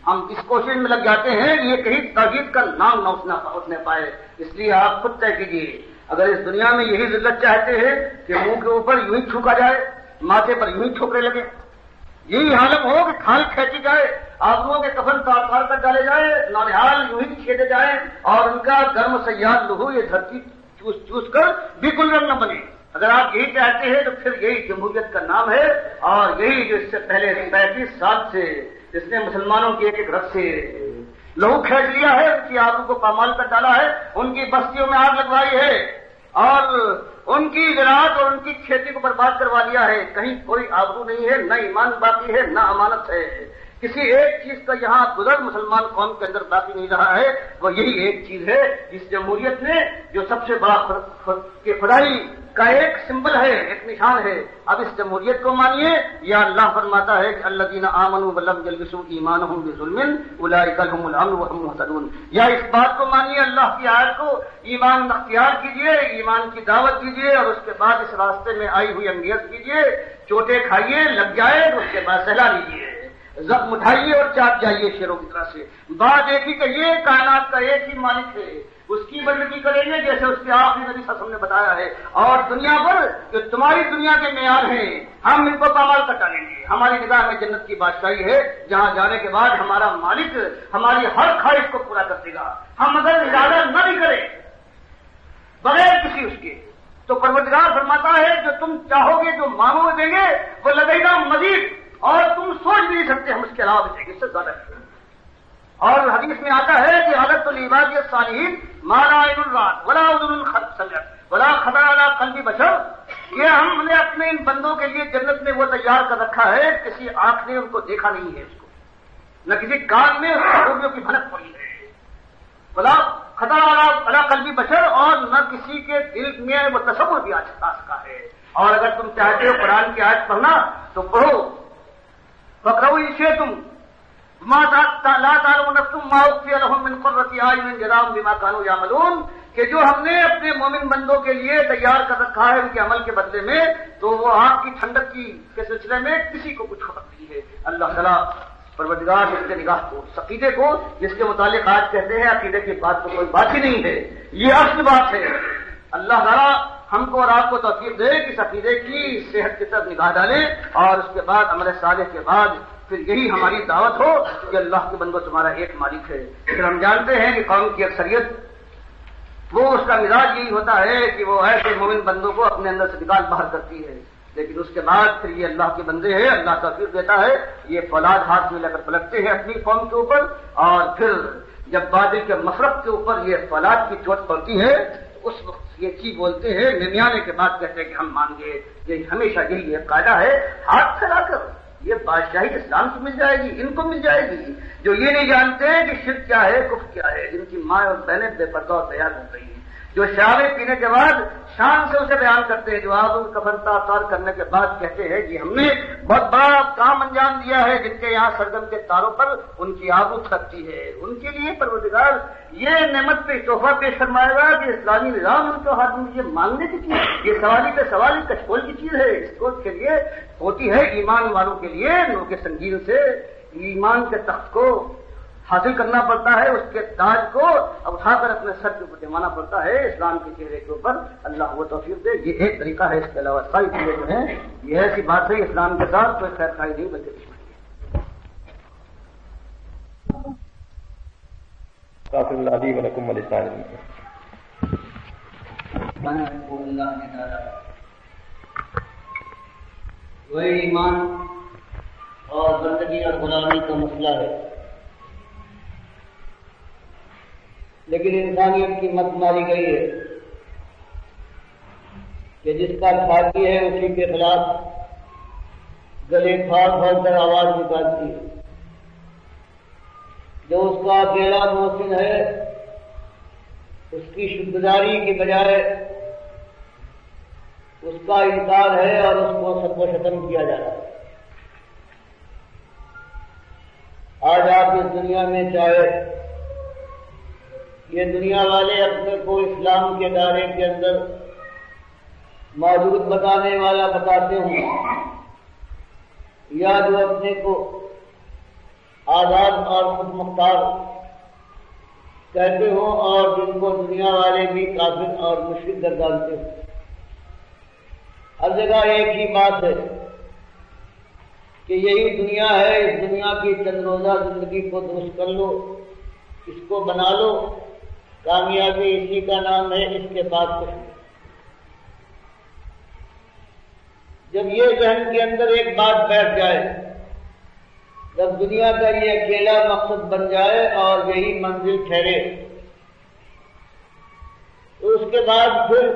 ہم اس کوشش میں لگ جاتے ہیں کہ یہ کہیں توحید کا نام نہ اٹھنے پائے، اس لیے آپ خود طے کیجیے، اگر اس دنیا میں یہی ذلت چاہتے ہیں کہ منہ کے اوپر یوں ہی تھوکا جائے ماتھے پر یوں ہی ٹھوکرے لگے. یہی حالت ہو کہ کھال کھینچی جائے، آبروؤں کے کفن تار تار کر ڈالے جائے، نانحال یوں ہی چھیدے جائیں اور ان کا گرم سیاد لہو یہ دھرتی چوس چوس کر بھی گلزار نہ بنے. اگر آپ یہی چاہتے ہیں تو پھر یہی جمہوریت کا نام ہے، اور یہی جو اس سے پہلے 35 سال سے جس نے مسلمانوں کی ایک ایک رت سے لہو کھینچ لیا ہے، ان کی آبرو کو پامال کر ڈالا ہے، ان کی بستیوں میں آگ لگوائی ہے اور ان کی زراعت اور ان کی کھیتی کو برباد کروا دیا ہے. کہیں کوئی آبرو نہیں ہے، نہ ایمان باقی ہے، نہ امانت ہے. کسی ایک چیز کا یہاں گزر مسلمان قوم کے اندر باقی نہیں رہا ہے، وہ یہی ایک چیز ہے جس جمہوریت نے جو سب سے بڑا خدائی کا ایک سمبل ہے، ایک نشان ہے. اب اس جمہوریت کو مانیے، یا اللہ فرماتا ہے کہ الذین آمنوا ولم یلبسوا ایمانہم بظلم اولئک لهم الامن وهم مہتدون. یا اس بات کو مانیے، اللہ کی آیت کو ایمان اختیار کیجئے، ایمان کی دعوت دیجئے اور اس کے بعد اس راستے میں آئی ہوئی انگیز کیجئے، چوٹیں کھائیے، لگ جائے تو اس کے بعد سہلا لیجئے، زخم اٹھائیے اور چاٹ جائیے شیروں کی طرح سے. بات ایک ہی کہ یہ کائنات کا ایک ہی مالک ہے، اس کی بندگی کریں گے جیسے اس کے آخری نبی صلی اللہ علیہ وسلم نے بتایا ہے. اور دنیا پر جو تمہاری دنیا کے معیار ہیں ہم ان کو پامال کر ڈالیں گے. ہماری نگاہ میں جنت کی بادشاہی ہے جہاں جانے کے بعد ہمارا مالک ہماری ہر خواہش کو پورا کر دے گا. ہم اگر ارادہ نہ بھی کریں بغیر کسی اس کے تو پروردگار فرماتا ہے جو تم چاہو گے، جو مانگو گے دیں گے، وہ لگے گا مزید، اور تم سوچ بھی نہیں سکتے ہم اس کے علاوہ بھی دیں گے، اس سے زیادہ. اور حدیث میں آتا ہے کہ حضرت العباد الصالحین ما لا عین رات ولا اذن سمعت ولا خطر علی قلب بشر. یہ ہم نے اپنے ان بندوں کے لیے جنت میں وہ تیار کر رکھا ہے، کسی آنکھ نے ان کو دیکھا نہیں ہے، اس کو نہ کسی کان میں خوبیوں کی بھنک پڑی ہے، ولا خطر علی قلب بشر، اور نہ کسی کے دل میں وہ تصور بھی آ سکا ہے. اور اگر تم چاہتے ہو قرآن کی آیت پڑھنا تو پڑھو، فقرؤوا ان شئتم ما لا تعلمون نفس ما اخفي لهم من قرة اعين جزاء بما كانوا يعملون. کہ جو ہم نے اپنے مومن بندوں کے لیے تیار کر رکھا ہے ان کے عمل کے بدلے میں، تو وہ آگ کی ٹھنڈک کے سلسلے میں کسی کو کچھ خبر نہیں ہے. اللہ تعالیٰ پروردگار اس کے نگاہ کو، اس عقیدے کو جس کے متعلق آج کہتے ہیں عقیدے کی بات تو کوئی بات ہی نہیں ہے، یہ اصل بات ہے. اللہ تعالیٰ ہم کو اور آپ کو توفیق دے کہ اس عقیدے کی صحت کی طرف نگاہ ڈالیں، اور اس کے بعد عمل صالح کے بعد پھر یہی ہماری دعوت ہو کہ اللہ کے بندوں تمہارا ایک مالک ہے. پھر ہم جانتے ہیں کہ قوم کی اکثریت وہ اس کا مزاج یہی ہوتا ہے کہ وہ ایسے مومن بندوں کو اپنے اندر سے نکال باہر کرتی ہے، لیکن اس کے بعد پھر یہ اللہ کے بندے ہیں، اللہ توفیق دیتا ہے، یہ فولاد ہاتھ میں لے کر پلٹتے ہیں اپنی قوم کے اوپر، اور پھر جب بادل کے مفرق کے اوپر یہ فولاد کی چوٹ پڑتی ہے تو اس وقت یہ چیز بولتے ہیں، نمیانے کے بعد کہتے ہیں کہ ہم مان گئے. یہ ہمیشہ یہی ایک قاعدہ ہے، ہاتھ پھیلا کر یہ بادشاہی اسلام سے مل جائے گی، ان کو مل جائے گی جو یہ نہیں جانتے کہ شرک کیا ہے، کفر کیا ہے، جن کی ماں اور بہنیں بے پردہ اور بیان ہو گئی ہیں، جو شرابیں پینے کے بعد شان سے اسے بیان کرتے ہیں، جو آب کفن تار کرنے کے بعد کہتے ہیں کہ ہم نے بہت بڑا کام انجام دیا ہے، جن کے یہاں سرگم کے تاروں پر ان کی آبرو تھکتی ہے. ان کے لیے پروردگار یہ نعمت پہ تحفہ پیش فرمائے گا کہ اسلامی نظام ان کے ہاتھ میں یہ مانگنے کی چیز، یہ سوالی پہ سوالی کچکول کی چیز ہے، اس کو کے لیے ہوتی ہے ایمان والوں کے لیے نو کے سنگین سے ایمان کے تخت کو حاصل کرنا پڑتا ہے، اس کے تاج کو اٹھا کر اپنے سر کے اوپر جمانا پڑتا ہے اسلام کے چہرے کے اوپر. اللہ وہ توفیق دے. یہ ایک طریقہ ہے، اس کے علاوہ ساری چیزیں جو ہیں یہ ایسی بات ہے اسلام کے ساتھ کوئی خیر خائی نہیں بلکہ دشمنی ہے. استغفر اللہ لي ولكم ولسائر وہی ایمان اور بندگی اور غلامی کا مسئلہ ہے، لیکن انسانیت کی مت ماری گئی ہے کہ جس کا کھاتی ہے اسی کے خلاف گلے پھاڑ پھاڑ کر آواز نکالتی ہے. جو اس کا اکیلا محسن ہے اس کی شکرداری کی بجائے اس کا انکار ہے اور اس کو سب کو ختم کیا جا رہا ہے. آج آپ اس دنیا میں چاہے یہ دنیا والے اپنے کو اسلام کے دائرے کے اندر موجود بتانے والا بتاتے ہوں، یا جو اپنے کو آزاد اور خود مختار کہتے ہوں اور جن کو دنیا والے بھی کافر اور مشرک گردانتے ہوں، ہر جگہ ایک ہی بات ہے کہ یہی دنیا ہے، اس دنیا کی چند روزہ زندگی کو درست کر لو، اس کو بنا لو، کامیابی اسی کا نام ہے، اس کے بعد کچھ نہیں۔ جب یہ ذہن کے اندر ایک بات بیٹھ جائے، جب دنیا کا یہ اکیلا مقصد بن جائے اور یہی منزل ٹھہرے، تو اس کے بعد پھر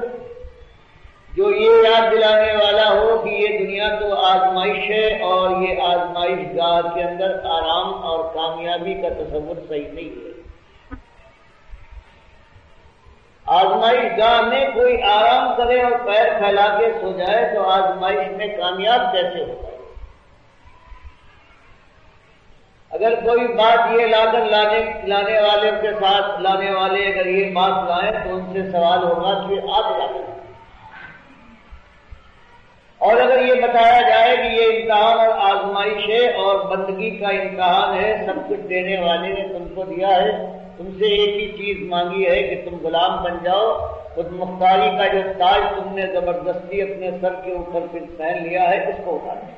جو یہ یاد دلانے والا ہو کہ یہ دنیا تو آزمائش ہے اور یہ آزمائش گاہ کے اندر آرام اور کامیابی کا تصور صحیح نہیں ہے۔ آزمائش گاہ میں کوئی آرام کرے اور پیر پھیلا کے سو جائے تو آزمائش میں کامیاب کیسے ہوگا؟ اگر کوئی بات یہ لا کر لانے والے کے ساتھ لانے والے اگر یہ بات لائیں تو ان سے سوال ہوگا کہ آپ لا کر، اور اگر یہ بتایا جائے کہ یہ امتحان اور آزمائش ہے اور بندگی کا امتحان ہے، سب کچھ دینے والے نے تم کو دیا ہے، تم سے ایک ہی چیز مانگی ہے کہ تم غلام بن جاؤ، خود مختاری کا جو تاج تم نے زبردستی اپنے سر کے اوپر پھر پہن لیا ہے اس کو اتار دو۔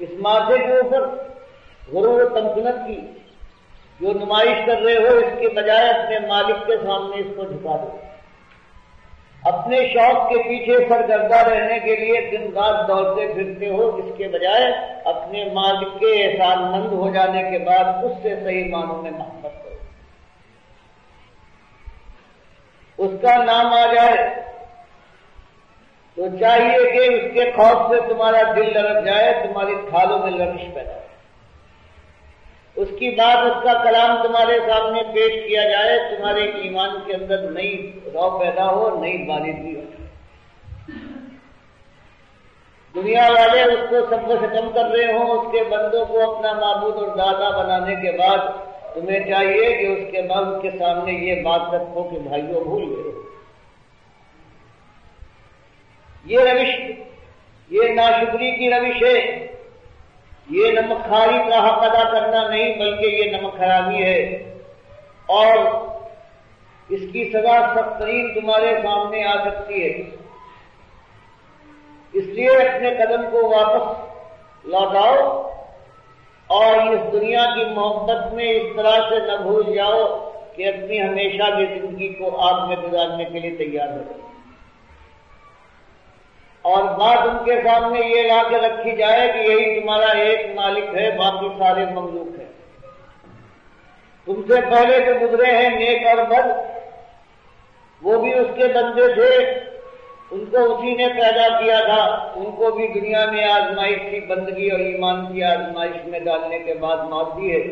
اس ماتھے کے اوپر غرور و تمکنت کی جو نمائش کر رہے ہو، اس کے بجائے اپنے مالک کے سامنے اس کو جھکا دو۔ اپنے شوق کے پیچھے سرگردہ رہنے کے لیے دن رات دوڑتے پھرتے ہو، اس کے بجائے اپنے مالک کے احسان مند ہو جانے کے بعد اس سے صحیح معنوں میں محبت کرو، اس کا نام آ جائے تو چاہیے کہ اس کے خوف سے تمہارا دل لرز جائے، تمہاری کھالوں میں لرزش پیدا ہو، اس کی بات، اس کا کلام تمہارے سامنے پیش کیا جائے، تمہارے ایمان کے اندر نئی رو پیدا ہو، نئی بالندگی ہو۔ دنیا والے اس کو سب کو ختم کر رہے ہوں، اس کے بندوں کو اپنا معبود اور دادا بنانے کے بعد تمہیں چاہیے کہ اس کے بعد اس کے سامنے یہ بات رکھو کہ بھائیوں بھول گئے، یہ روش، یہ ناشکری کی روش ہے، یہ نمک خواری کا حق ادا کرنا نہیں بلکہ یہ نمک حرامی ہے، اور اس کی سزا سخت ترین تمہارے سامنے آ سکتی ہے۔ اس لیے اپنے قدم کو واپس لوٹاؤ اور اس دنیا کی محبت میں اس طرح سے نہ بھول جاؤ کہ اپنی ہمیشہ کی زندگی کو آگ میں گزارنے کے لیے تیار ہو جاؤ، اور بات ان کے سامنے یہ لا کے رکھی جائے کہ یہی تمہارا ایک مالک ہے، باقی سارے مملوک ہیں، تم سے پہلے جو گزرے ہیں نیک اور بد وہ بھی اس کے بندے تھے، ان کو اسی نے پیدا کیا تھا، ان کو بھی دنیا میں آزمائش کی، بندگی اور ایمان کی آزمائش میں ڈالنے کے بعد موت دی ہے،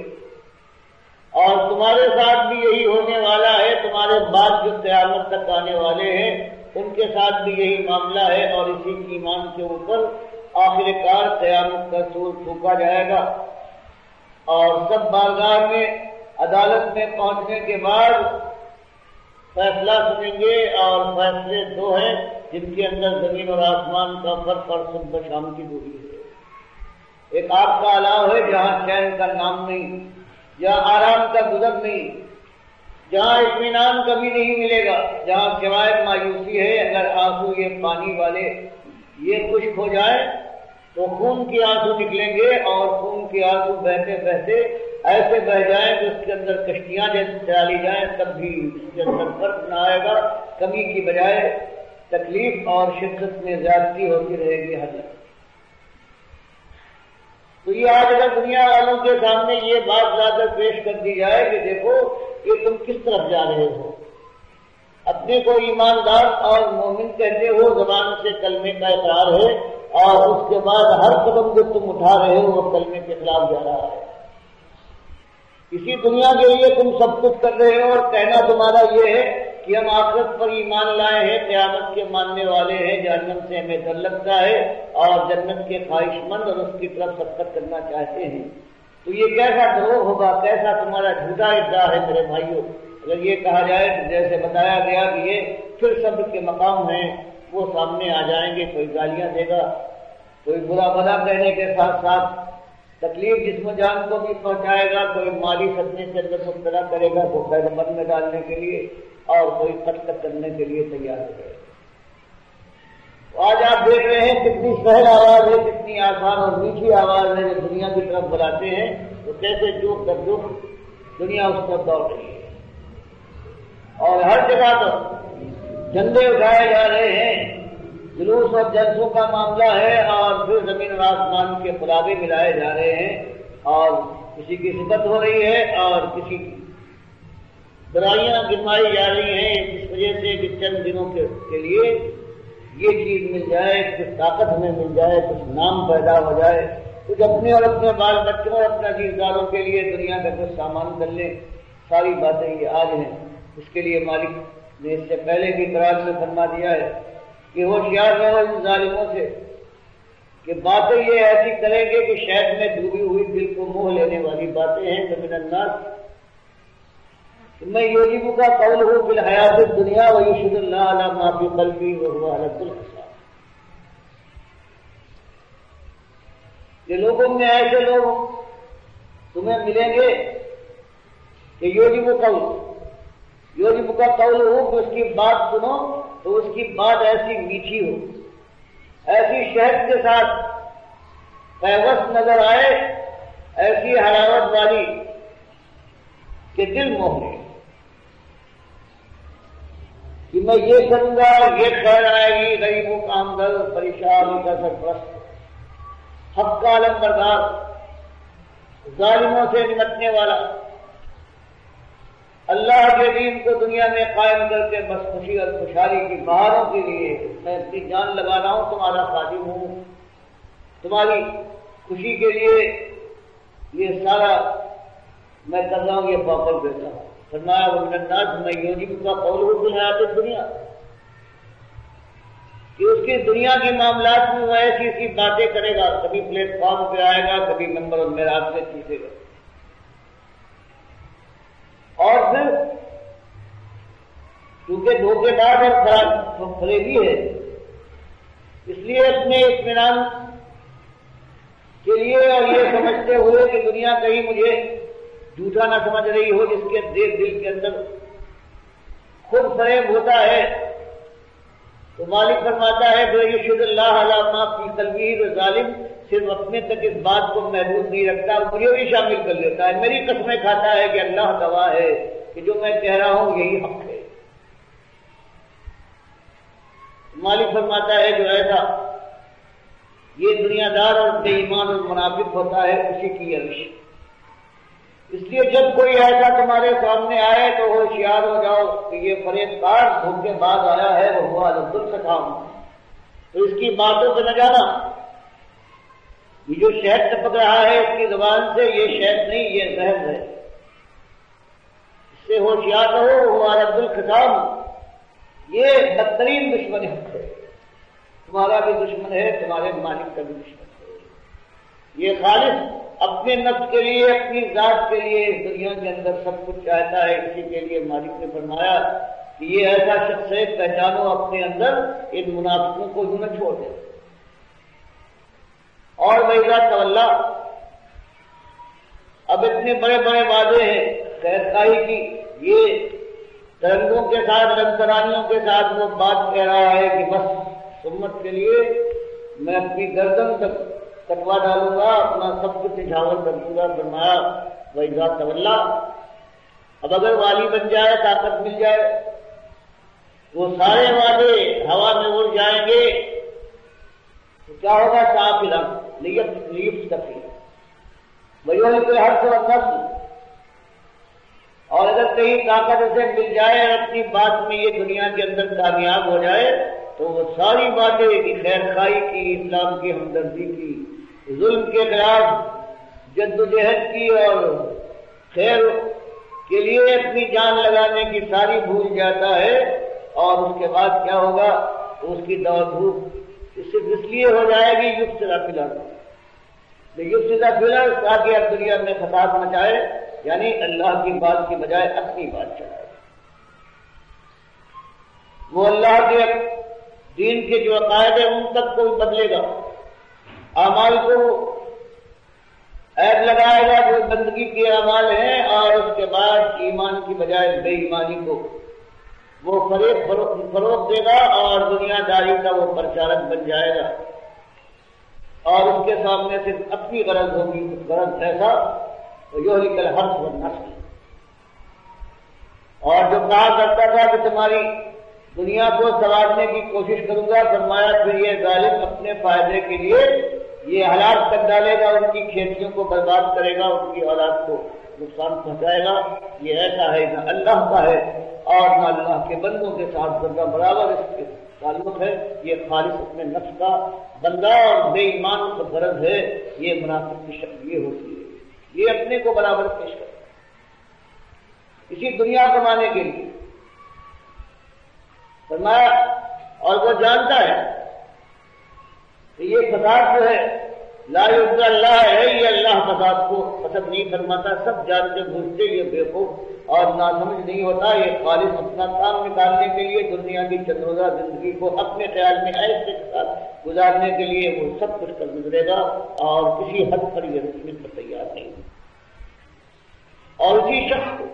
اور تمہارے ساتھ بھی یہی ہونے والا ہے، تمہارے بعد جو قیامت تک آنے والے ہیں ان کے ساتھ بھی یہی معاملہ ہے، اور اسی ایمان کے اوپر آخر کار قیامت کا سور پھونکا جائے گا، اور سب بارگاہ میں عدالت میں پہنچنے کے بعد فیصلہ سنیں گے، اور فیصلے دو ہیں جن کے اندر زمین اور آسمان کا فرق اور صبح شام کی دوری ہے۔ ایک آپ کا علاوہ ہے جہاں چین کا نام نہیں، جہاں آرام کا گزر نہیں، جہاں اطمینان کبھی نہیں ملے گا، جہاں سوائے مایوسی ہے، اگر آنسو یہ پانی والے یہ خشک ہو جائے تو خون کے آنسو نکلیں گے، اور خون کے آنسو بہتے بہتے ایسے بہ جائیں کہ اس کے اندر کشتیاں جیسے چلی جائیں، تب بھی اس کے اندر فرق نہ آئے گا، کمی کی بجائے تکلیف اور شدت میں زیادتی ہوتی رہے گی ہر جگہ۔ تو یہ آج اگر دنیا والوں کے سامنے یہ بات لا کر پیش کر دی جائے کہ دیکھو کہ تم کس طرف جا رہے ہو، اپنے کو ایماندار اور مومن کہتے ہو، زبان سے کلمے کا اقرار ہے، اور اس کے بعد ہر قدم جو تم اٹھا رہے ہو وہ کلمے کے خلاف جا رہا ہے، اسی دنیا کے لیے تم سب کچھ کر رہے ہو، اور کہنا تمہارا یہ ہے کہ ہم آخرت پر ایمان لائے ہیں، قیامت کے ماننے والے ہیں، جہنم سے ہمیں ڈر لگتا ہے، اور جنت کے خواہش مند اور اس کی طرف سبقت کرنا چاہتے ہیں۔ تو یہ کیسا دروغ ہوگا، کیسا تمہارا جھوٹا ادعا ہے میرے بھائیوں، اگر یہ کہا جائے تو جیسے بتایا گیا کہ یہ پھر صبر کے مقام ہیں، وہ سامنے آ جائیں گے، کوئی گالیاں دے گا، کوئی برا بھلا کہنے کے ساتھ ساتھ تکلیف جسم و جان کو بھی پہنچائے گا، کوئی مالی صدمے کے اندر مبتلا کرے گا، کوئی خیر مند میں ڈالنے کے لیے، اور کوئی قتل کرنے کے لیے تیار ہو جائے گا۔ آج آپ دیکھ رہے ہیں کتنی سہل آواز ہے، کتنی آسان اور میٹھی آواز ہے جو دنیا کی طرف بلاتے ہیں، تو کیسے جوک در جوک دنیا اس پر دوڑ رہی ہے، اور ہر جگہ پر جھنڈے اٹھائے جا رہے ہیں، جلوس اور جلسوں کا معاملہ ہے، اور پھر زمین اور آسمان کے خلابے ملائے جا رہے ہیں، اور کسی کی خدمت ہو رہی ہے اور کسی کی برائیاں گنوائی جا رہی ہیں، اس وجہ سے کہ چند دنوں کے لیے یہ چیز مل جائے، کچھ طاقت ہمیں مل جائے، کچھ نام پیدا ہو جائے، کچھ اپنے اور اپنے بال بچوں اور اپنے عزیزداروں کے لیے دنیا کا کچھ سامان کر لیں۔ ساری باتیں یہ آج ہیں، اس کے لیے مالک نے اس سے پہلے بھی قرآن میں فرما دیا ہے کہ ہوشیار رہو ان ظالموں سے کہ باتیں یہ ایسی کریں گے کہ شہد میں ڈوبی ہوئی دل کو موہ لینے والی باتیں ہیں۔ ومن الناس میں یوجب کا قول ہوں فی الحیات الدنیا ویشہد اللہ علی ما فی قلبی وہو احد الحساب۔ یہ لوگوں میں ایسے لوگ تمہیں ملیں گے کہ یوجب کا قول ہو کہ اس کی بات سنو تو اس کی بات ایسی میٹھی ہو، ایسی شہد کے ساتھ پیوست نظر آئے، ایسی حلاوت والی کہ دل موہ لے کہ میں یہ کروں گا، یہ خیر آئے گی، غریبوں کا ہمدرد، پریشان کا سرپرست، حق کا علمبردار، ظالموں سے نمٹنے والا، اللہ کے دین کو دنیا میں قائم کر کے بس خوشی اور خوشحالی کی بہاروں کے لیے میں اپنی جان لگا رہا ہوں، تمہارا خادم ہوں، تمہاری خوشی کے لیے یہ سارا میں کر رہا ہوں، یہ پاپڑ دیتا ہوں۔ فرمایا ومن الناس میں یوجب کا قول فی الحیات الدنیا، کہ اس کی دنیا کے معاملات میں وہ ایسی ایسی باتیں کرے گا، کبھی پلیٹ فارم پہ آئے گا، کبھی ممبر المعراج سے چیخے گا، اور پھر کیونکہ دھوکے باز اور فریبی ہے، اس لیے اپنے اطمینان کے لیے اور یہ سمجھتے ہوئے کہ دنیا کہیں مجھے جھوٹا نہ سمجھ رہی ہو، جس کے دل کے اندر خود فریب ہوتا ہے، تو مالک فرماتا ہے کہ یشہد اللہ علی ما فی قلبہ، وہ ظالم صرف اپنے تک اس بات کو محدود نہیں رکھتا، مجھے بھی شامل کر لیتا ہے، میری قسمیں کھاتا ہے کہ اللہ گواہ ہے کہ جو میں کہہ رہا ہوں یہی حق ہے۔ مالک فرماتا ہے جو ایسا یہ دنیا دار اور بے ایمان اور منافق ہوتا ہے اسی کی روش، اس لیے جب کوئی ایسا تمہارے سامنے آئے تو ہوشیار ہو جاؤ کہ یہ فریب کار دھوکے باز آیا ہے، وہ ہوا عبد السلام، تو اس کی باتوں سے نہ جانا، یہ جو شہد ٹپک رہا ہے اس کی زبان سے، یہ شہد نہیں، یہ زہر ہے، اس سے ہوشیار رہو، وہ عبد الخطام، یہ بدترین دشمن ہے، تمہارا بھی دشمن ہے، تمہارے مالک کا بھی دشمن ہے، یہ خالص اپنے نفس کے لیے، اپنی ذات کے لیے اس دنیا کے اندر سب کچھ چاہتا ہے، اسی کے لیے مالک نے فرمایا کہ یہ ایسا شخص ہے، پہچانو اپنے اندر ان منافقوں کو یوں نہ چھوڑ دے۔ اور وَإِذَا تَوَلَّىٰ، اب اتنے بڑے بڑے وعدے ہیں خیر خواہی کی، یہ ترنگوں کے ساتھ، رنگ ترانیوں کے ساتھ وہ بات کہہ رہا ہے کہ بس امت کے لیے میں اپنی گردن تک کٹوا ڈالوں گا، اپنا سب کچھ نچھاور کر دوں گا۔ فرمایا وَإِذَا تَوَلَّىٰ، اب اگر والی بن جائے، طاقت مل جائے، وہ سارے وعدے ہوا میں اڑ جائیں گے، تو کیا ہوگا؟ سافلا لیفتقی وَيُهْلِكُ الْحَرْثَ وَالنَّسْلَ، اور اگر کہیں طاقت اسے مل جائے اور اپنی بات میں یہ دنیا کے اندر کامیاب ہو جائے تو وہ ساری باتیں کہ خیر خواہی کی، اسلام کی ہمدردی کی، ظلم کے خلاف جد و جہد کی اور خیر کے لیے اپنی جان لگانے کی ساری بھول جاتا ہے، اور اس کے بعد کیا ہوگا؟ اس کی دوڑ دھوپ صرف اس لیے ہو جائے گی یفسد فی الارض، یفسد فی الارض، تاکہ اب دنیا میں فساد مچائے، یعنی اللہ کی بات کی بجائے اپنی بات چلائے۔ وہ اللہ کے دین کے جو عقائد ہیں ان تک کوئی بدلے گا، اعمال کو عیب لگائے گا جو بندگی کے اعمال ہیں، اور اس کے بعد ایمان کی بجائے بے ایمانی کو وہ فروغ دے گا اور دنیا داری کا وہ پرچارک بن جائے گا، اور اس کے سامنے صرف اپنی غرض ہوگی، غرض ایسا یہلک الحرث والنسل۔ اور جو کہا کرتا تھا کہ تمہاری دنیا کو سنوارنے کی کوشش کروں گا، فرمایا پھر یہ ظالم اپنے فائدے کے لیے یہ ہلاک کر ڈالے گا، ان کی کھیتیوں کو برباد کرے گا، ان کی اولاد کو نقصان پہنچائے گا۔ یہ ایسا ہے نہ اللہ کا ہے اور نہ اللہ کے بندوں کے ساتھ بندہ برابر اس کے تعلق ہے، یہ خالص اپنے نفس کا بندہ اور بے ایمان کا غرض ہے۔ یہ منافق کی شکل یہ ہوتی ہے، یہ اپنے کو برابر پیش کرتا ہے اسی دنیا کمانے کے لیے۔ فرمایا اور وہ جانتا ہے کہ یہ فساد جو ہے لا یرضی اللہ ہے، یہ اللہ فساد کو پسند نہیں فرماتا، سب جانتے بوجھتے یہ بیوقوف اور ناسمجھ نہیں ہوتا، یہ خالص اپنا کام نکالنے کے لیے دنیا کی چند روزہ زندگی کو اپنے خیال میں ایسے کے ساتھ گزارنے کے لیے وہ سب کچھ کر گزرے گا اور کسی حد پر یہ رکنے پر تیار نہیں۔ اور اسی شخص کو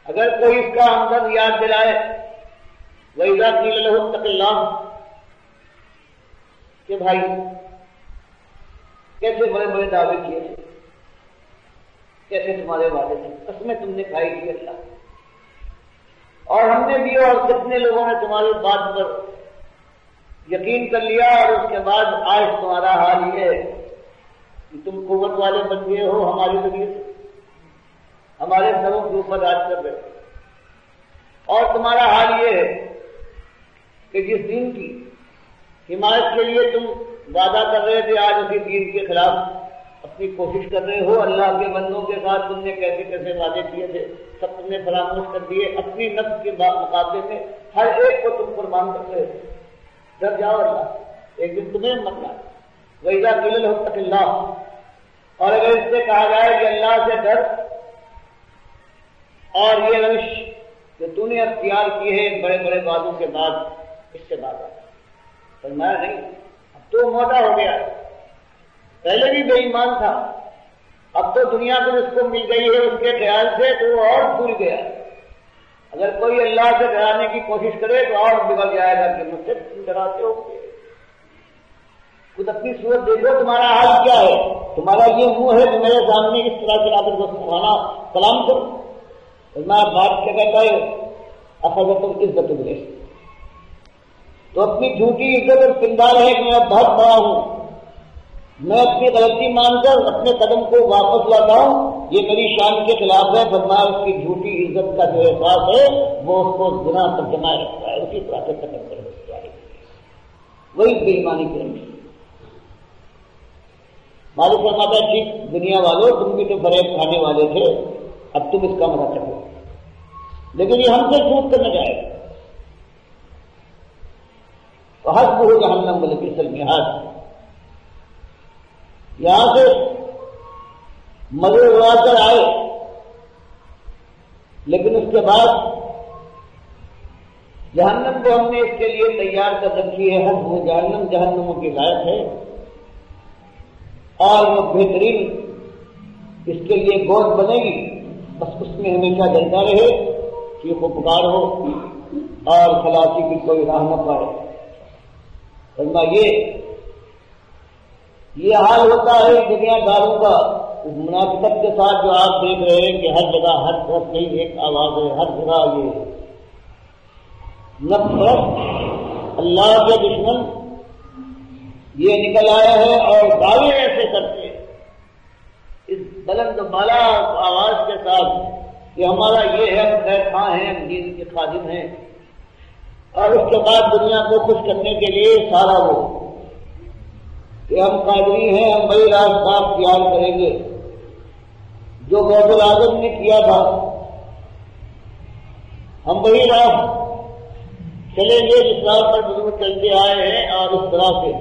اگر کوئی اس کا ہمدرد یاد دلائے وَإِذَا قِيلَ لَهُ اتَّقِ اللَّهَ کہ بھائی کیسے بڑے بڑے دعوے کیے تھے، کیسے تمہارے وعدے تھے، قسمیں تم نے کھائی تھی اللہ، اور ہم نے بھی اور کتنے لوگوں نے تمہاری بات پر یقین کر لیا، اور اس کے بعد آج تمہارا حال یہ ہے کہ تم قوت والے بن گئے ہو، ہماری ذریعے سے ہمارے سروں کے اوپر راج کر رہے ہو، اور تمہارا حال یہ ہے کہ جس دین کی حمایت کے لیے تم وعدہ کر رہے تھے آج اسی دین کے خلاف اپنی کوشش کر رہے ہو۔ اللہ کے بندوں کے ساتھ تم نے کیسے کیسے وعدے کیے تھے سب تم نے فراموش کر دیے، اپنی نفس کے مقابلے میں ہر ایک کو تم قربان کر رہے ہو۔ ڈر جاؤ اللہ، ایک دن تمہیں مرنا ہے۔ وَإِذَا قِيلَ لَهُ اتَّقِ اللَّهَ، اور اگر اس سے کہا جائے کہ اللہ سے ڈر، اور یہ روش جو تو نے اختیار کی ہے بڑے بڑے وعدوں کے بعد، اس سے بات آتا فرمایا نہیں، اب تو موٹا ہو گیا، پہلے بھی بے ایمان تھا، اب تو دنیا کو اس کو مل گئی ہے اس کے خیال سے تو وہ اور بھول گیا۔ اگر کوئی اللہ سے ڈرانے کی کوشش کرے تو اور بگڑ جائے گا کہ مجھ سے تم ڈراتے ہو۔ خود اپنی صورت دیکھو تمہارا حال کیا ہے، تمہارا یہ منہ ہے کہ میرے سامنے اس طرح سے آ کر سبحانہ سلام کرو۔ میں بات کیا کہتا ہے اخذتم عزت الرزق، تو اپنی جھوٹی عزت اور پندار ہے کہ میں بہت بڑا ہوں، میں اپنی غلطی مان کر اپنے قدم کو واپس لاتا ہوں، یہ میری شان کے خلاف ہے۔ فرمایا اس کی جھوٹی عزت کا جو احساس ہے وہ اس کو گناہ پر جمائے رکھتا ہے، اسی طرح سے ختم کر دیتا ہے، وہی بے ایمانی کی رنگ۔ مالک فرماتا ہے ٹھیک دنیا والوں تم بھی تو فریب کھانے والے تھے، اب تم اس کا مزہ چکھو، لیکن یہ ہم سے جھوٹ کرنے جائے گا۔ وَحَسْبُهُ جَهَنَّمُ وَلَبِئْسَ الْمِہَادُ، یہاں سے مزے اڑا کر آئے، لیکن اس کے بعد جہنم کو ہم نے اس کے لیے تیار کر رکھی ہے۔ حسب جہنم، جہنموں کی لائق ہے، اور وہ بہترین اس کے لیے گود بنے گی، بس اس میں ہمیشہ جلتا رہے، چیخ و پکار ہو اور خلاصی کی کوئی راہ نہ پائے۔ ورنہ یہ حال ہوتا ہے دنیا داروں کا اس منافقت کے ساتھ جو آپ دیکھ رہے ہیں کہ ہر جگہ ہر طرف نہیں ایک آواز ہے، ہر جگہ یہ نفرت اللہ کے دشمن یہ نکل آیا ہے، اور دعوے ایسے کرتے ہیں اس بلند بالا آواز کے ساتھ کہ ہمارا یہ ہے، ہم خیر خواہ ہیں، ہم دین کے خادم ہیں، اور اس کے بعد دنیا کو خوش کرنے کے لیے سارا وہ کہ ہم قادری ہیں، ہم وہی راستہ اختیار کریں گے جو غوث الاعظم نے کیا تھا، ہم وہی راہ چلیں گے جس راہ پر بزرگ چلتے آئے ہیں۔ اور اس طرح سے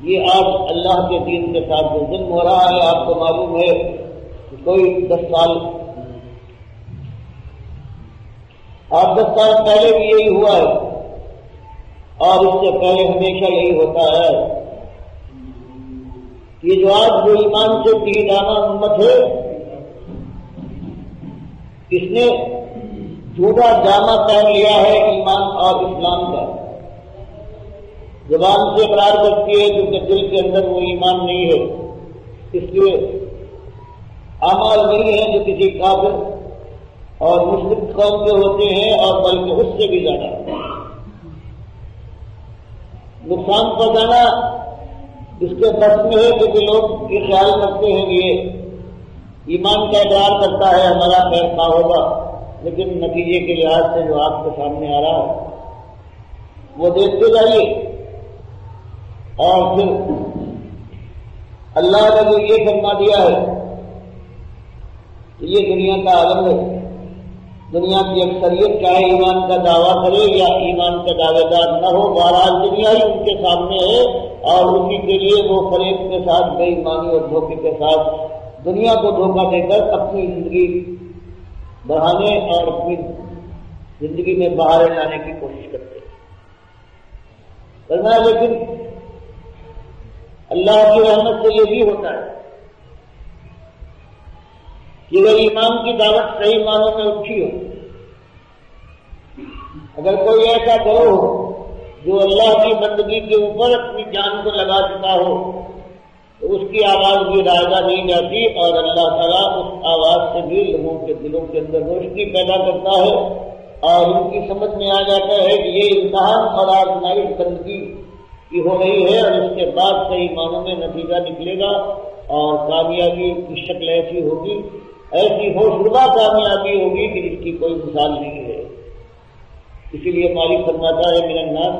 یہ آج اللہ کے دین کے ساتھ جو ظلم ہو رہا ہے، آپ کو معلوم ہے کہ کوئی 10 سال پہلے بھی یہی ہوا ہے، اور اس سے پہلے ہمیشہ یہی ہوتا ہے کہ جو آج جو ایمان سے تیرانہ امت ہے، اس نے جھوٹا جامہ پہن لیا ہے ایمان اور اسلام کا. زبان سے اقرار کرتی ہے کیونکہ دل کے اندر وہ ایمان نہیں ہے. اس لیے اعمال نہیں ہیں جو کسی کافر اور مشرک قوم کے ہوتے ہیں، اور بلکہ اس سے بھی زیادہ نقصان پہنچانا اس کے بس میں ہے، کیونکہ لوگ یہ خیال کرتے ہیں کہ یہ ایمان کا اقرار کرتا ہے ہمارا خیر خواہ ہوگا، لیکن نتیجے کے لحاظ سے جو آپ کے سامنے آ رہا ہے وہ دیکھتے جائیے. اور پھر اللہ نے جو یہ فرما دیا ہے کہ یہ دنیا کا عالم ہے. دنیا کی اکثریت چاہے ایمان کا دعویٰ کرے یا ایمان کا دعوے دار نہ ہو، بہرحال دنیا ہی ان کے سامنے ہے، اور اسی کے لیے وہ فریب کے ساتھ، بے ایمانی اور دھوکے کے ساتھ دنیا کو دھوکہ دے کر اپنی زندگی بڑھانے اور اپنی زندگی میں بہاریں لانے کی کوشش کرتے کرنا ہے. لیکن اللہ کی رحمت سے یہ بھی ہوتا ہے کہ اگر ایمان کی دعوت صحیح معنوں میں اٹھی ہو، اگر کوئی ایسا کرو جو اللہ کی بندگی کے اوپر اپنی جان کو لگا چکا ہو، تو اس کی آواز بھی رائگاں نہیں جاتی، اور اللہ تعالیٰ اس آواز سے بھی لوگوں کے دلوں کے اندر روشنی پیدا کرتا ہے، اور ان کی سمجھ میں آ جاتا ہے کہ یہ امتحان اور آزمائش بندگی کی ہو رہی ہے، اور اس کے بعد صحیح معنوں میں نتیجہ نکلے گا، اور کامیابی کی شکل ایسی ہوگی، ایسی ہوشربا کامیابی ہوگی کہ جس کی کوئی مثال نہیں ہے. اسی لیے مالک فرماتا ہے من الناس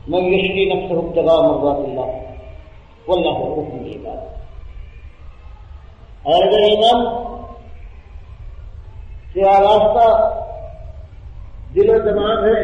من یشری نفسہ ابتغاء مرضات اللہ واللہ رؤوف بالعباد. اور اگر ایمان سے آراستہ دل و دماغ ہے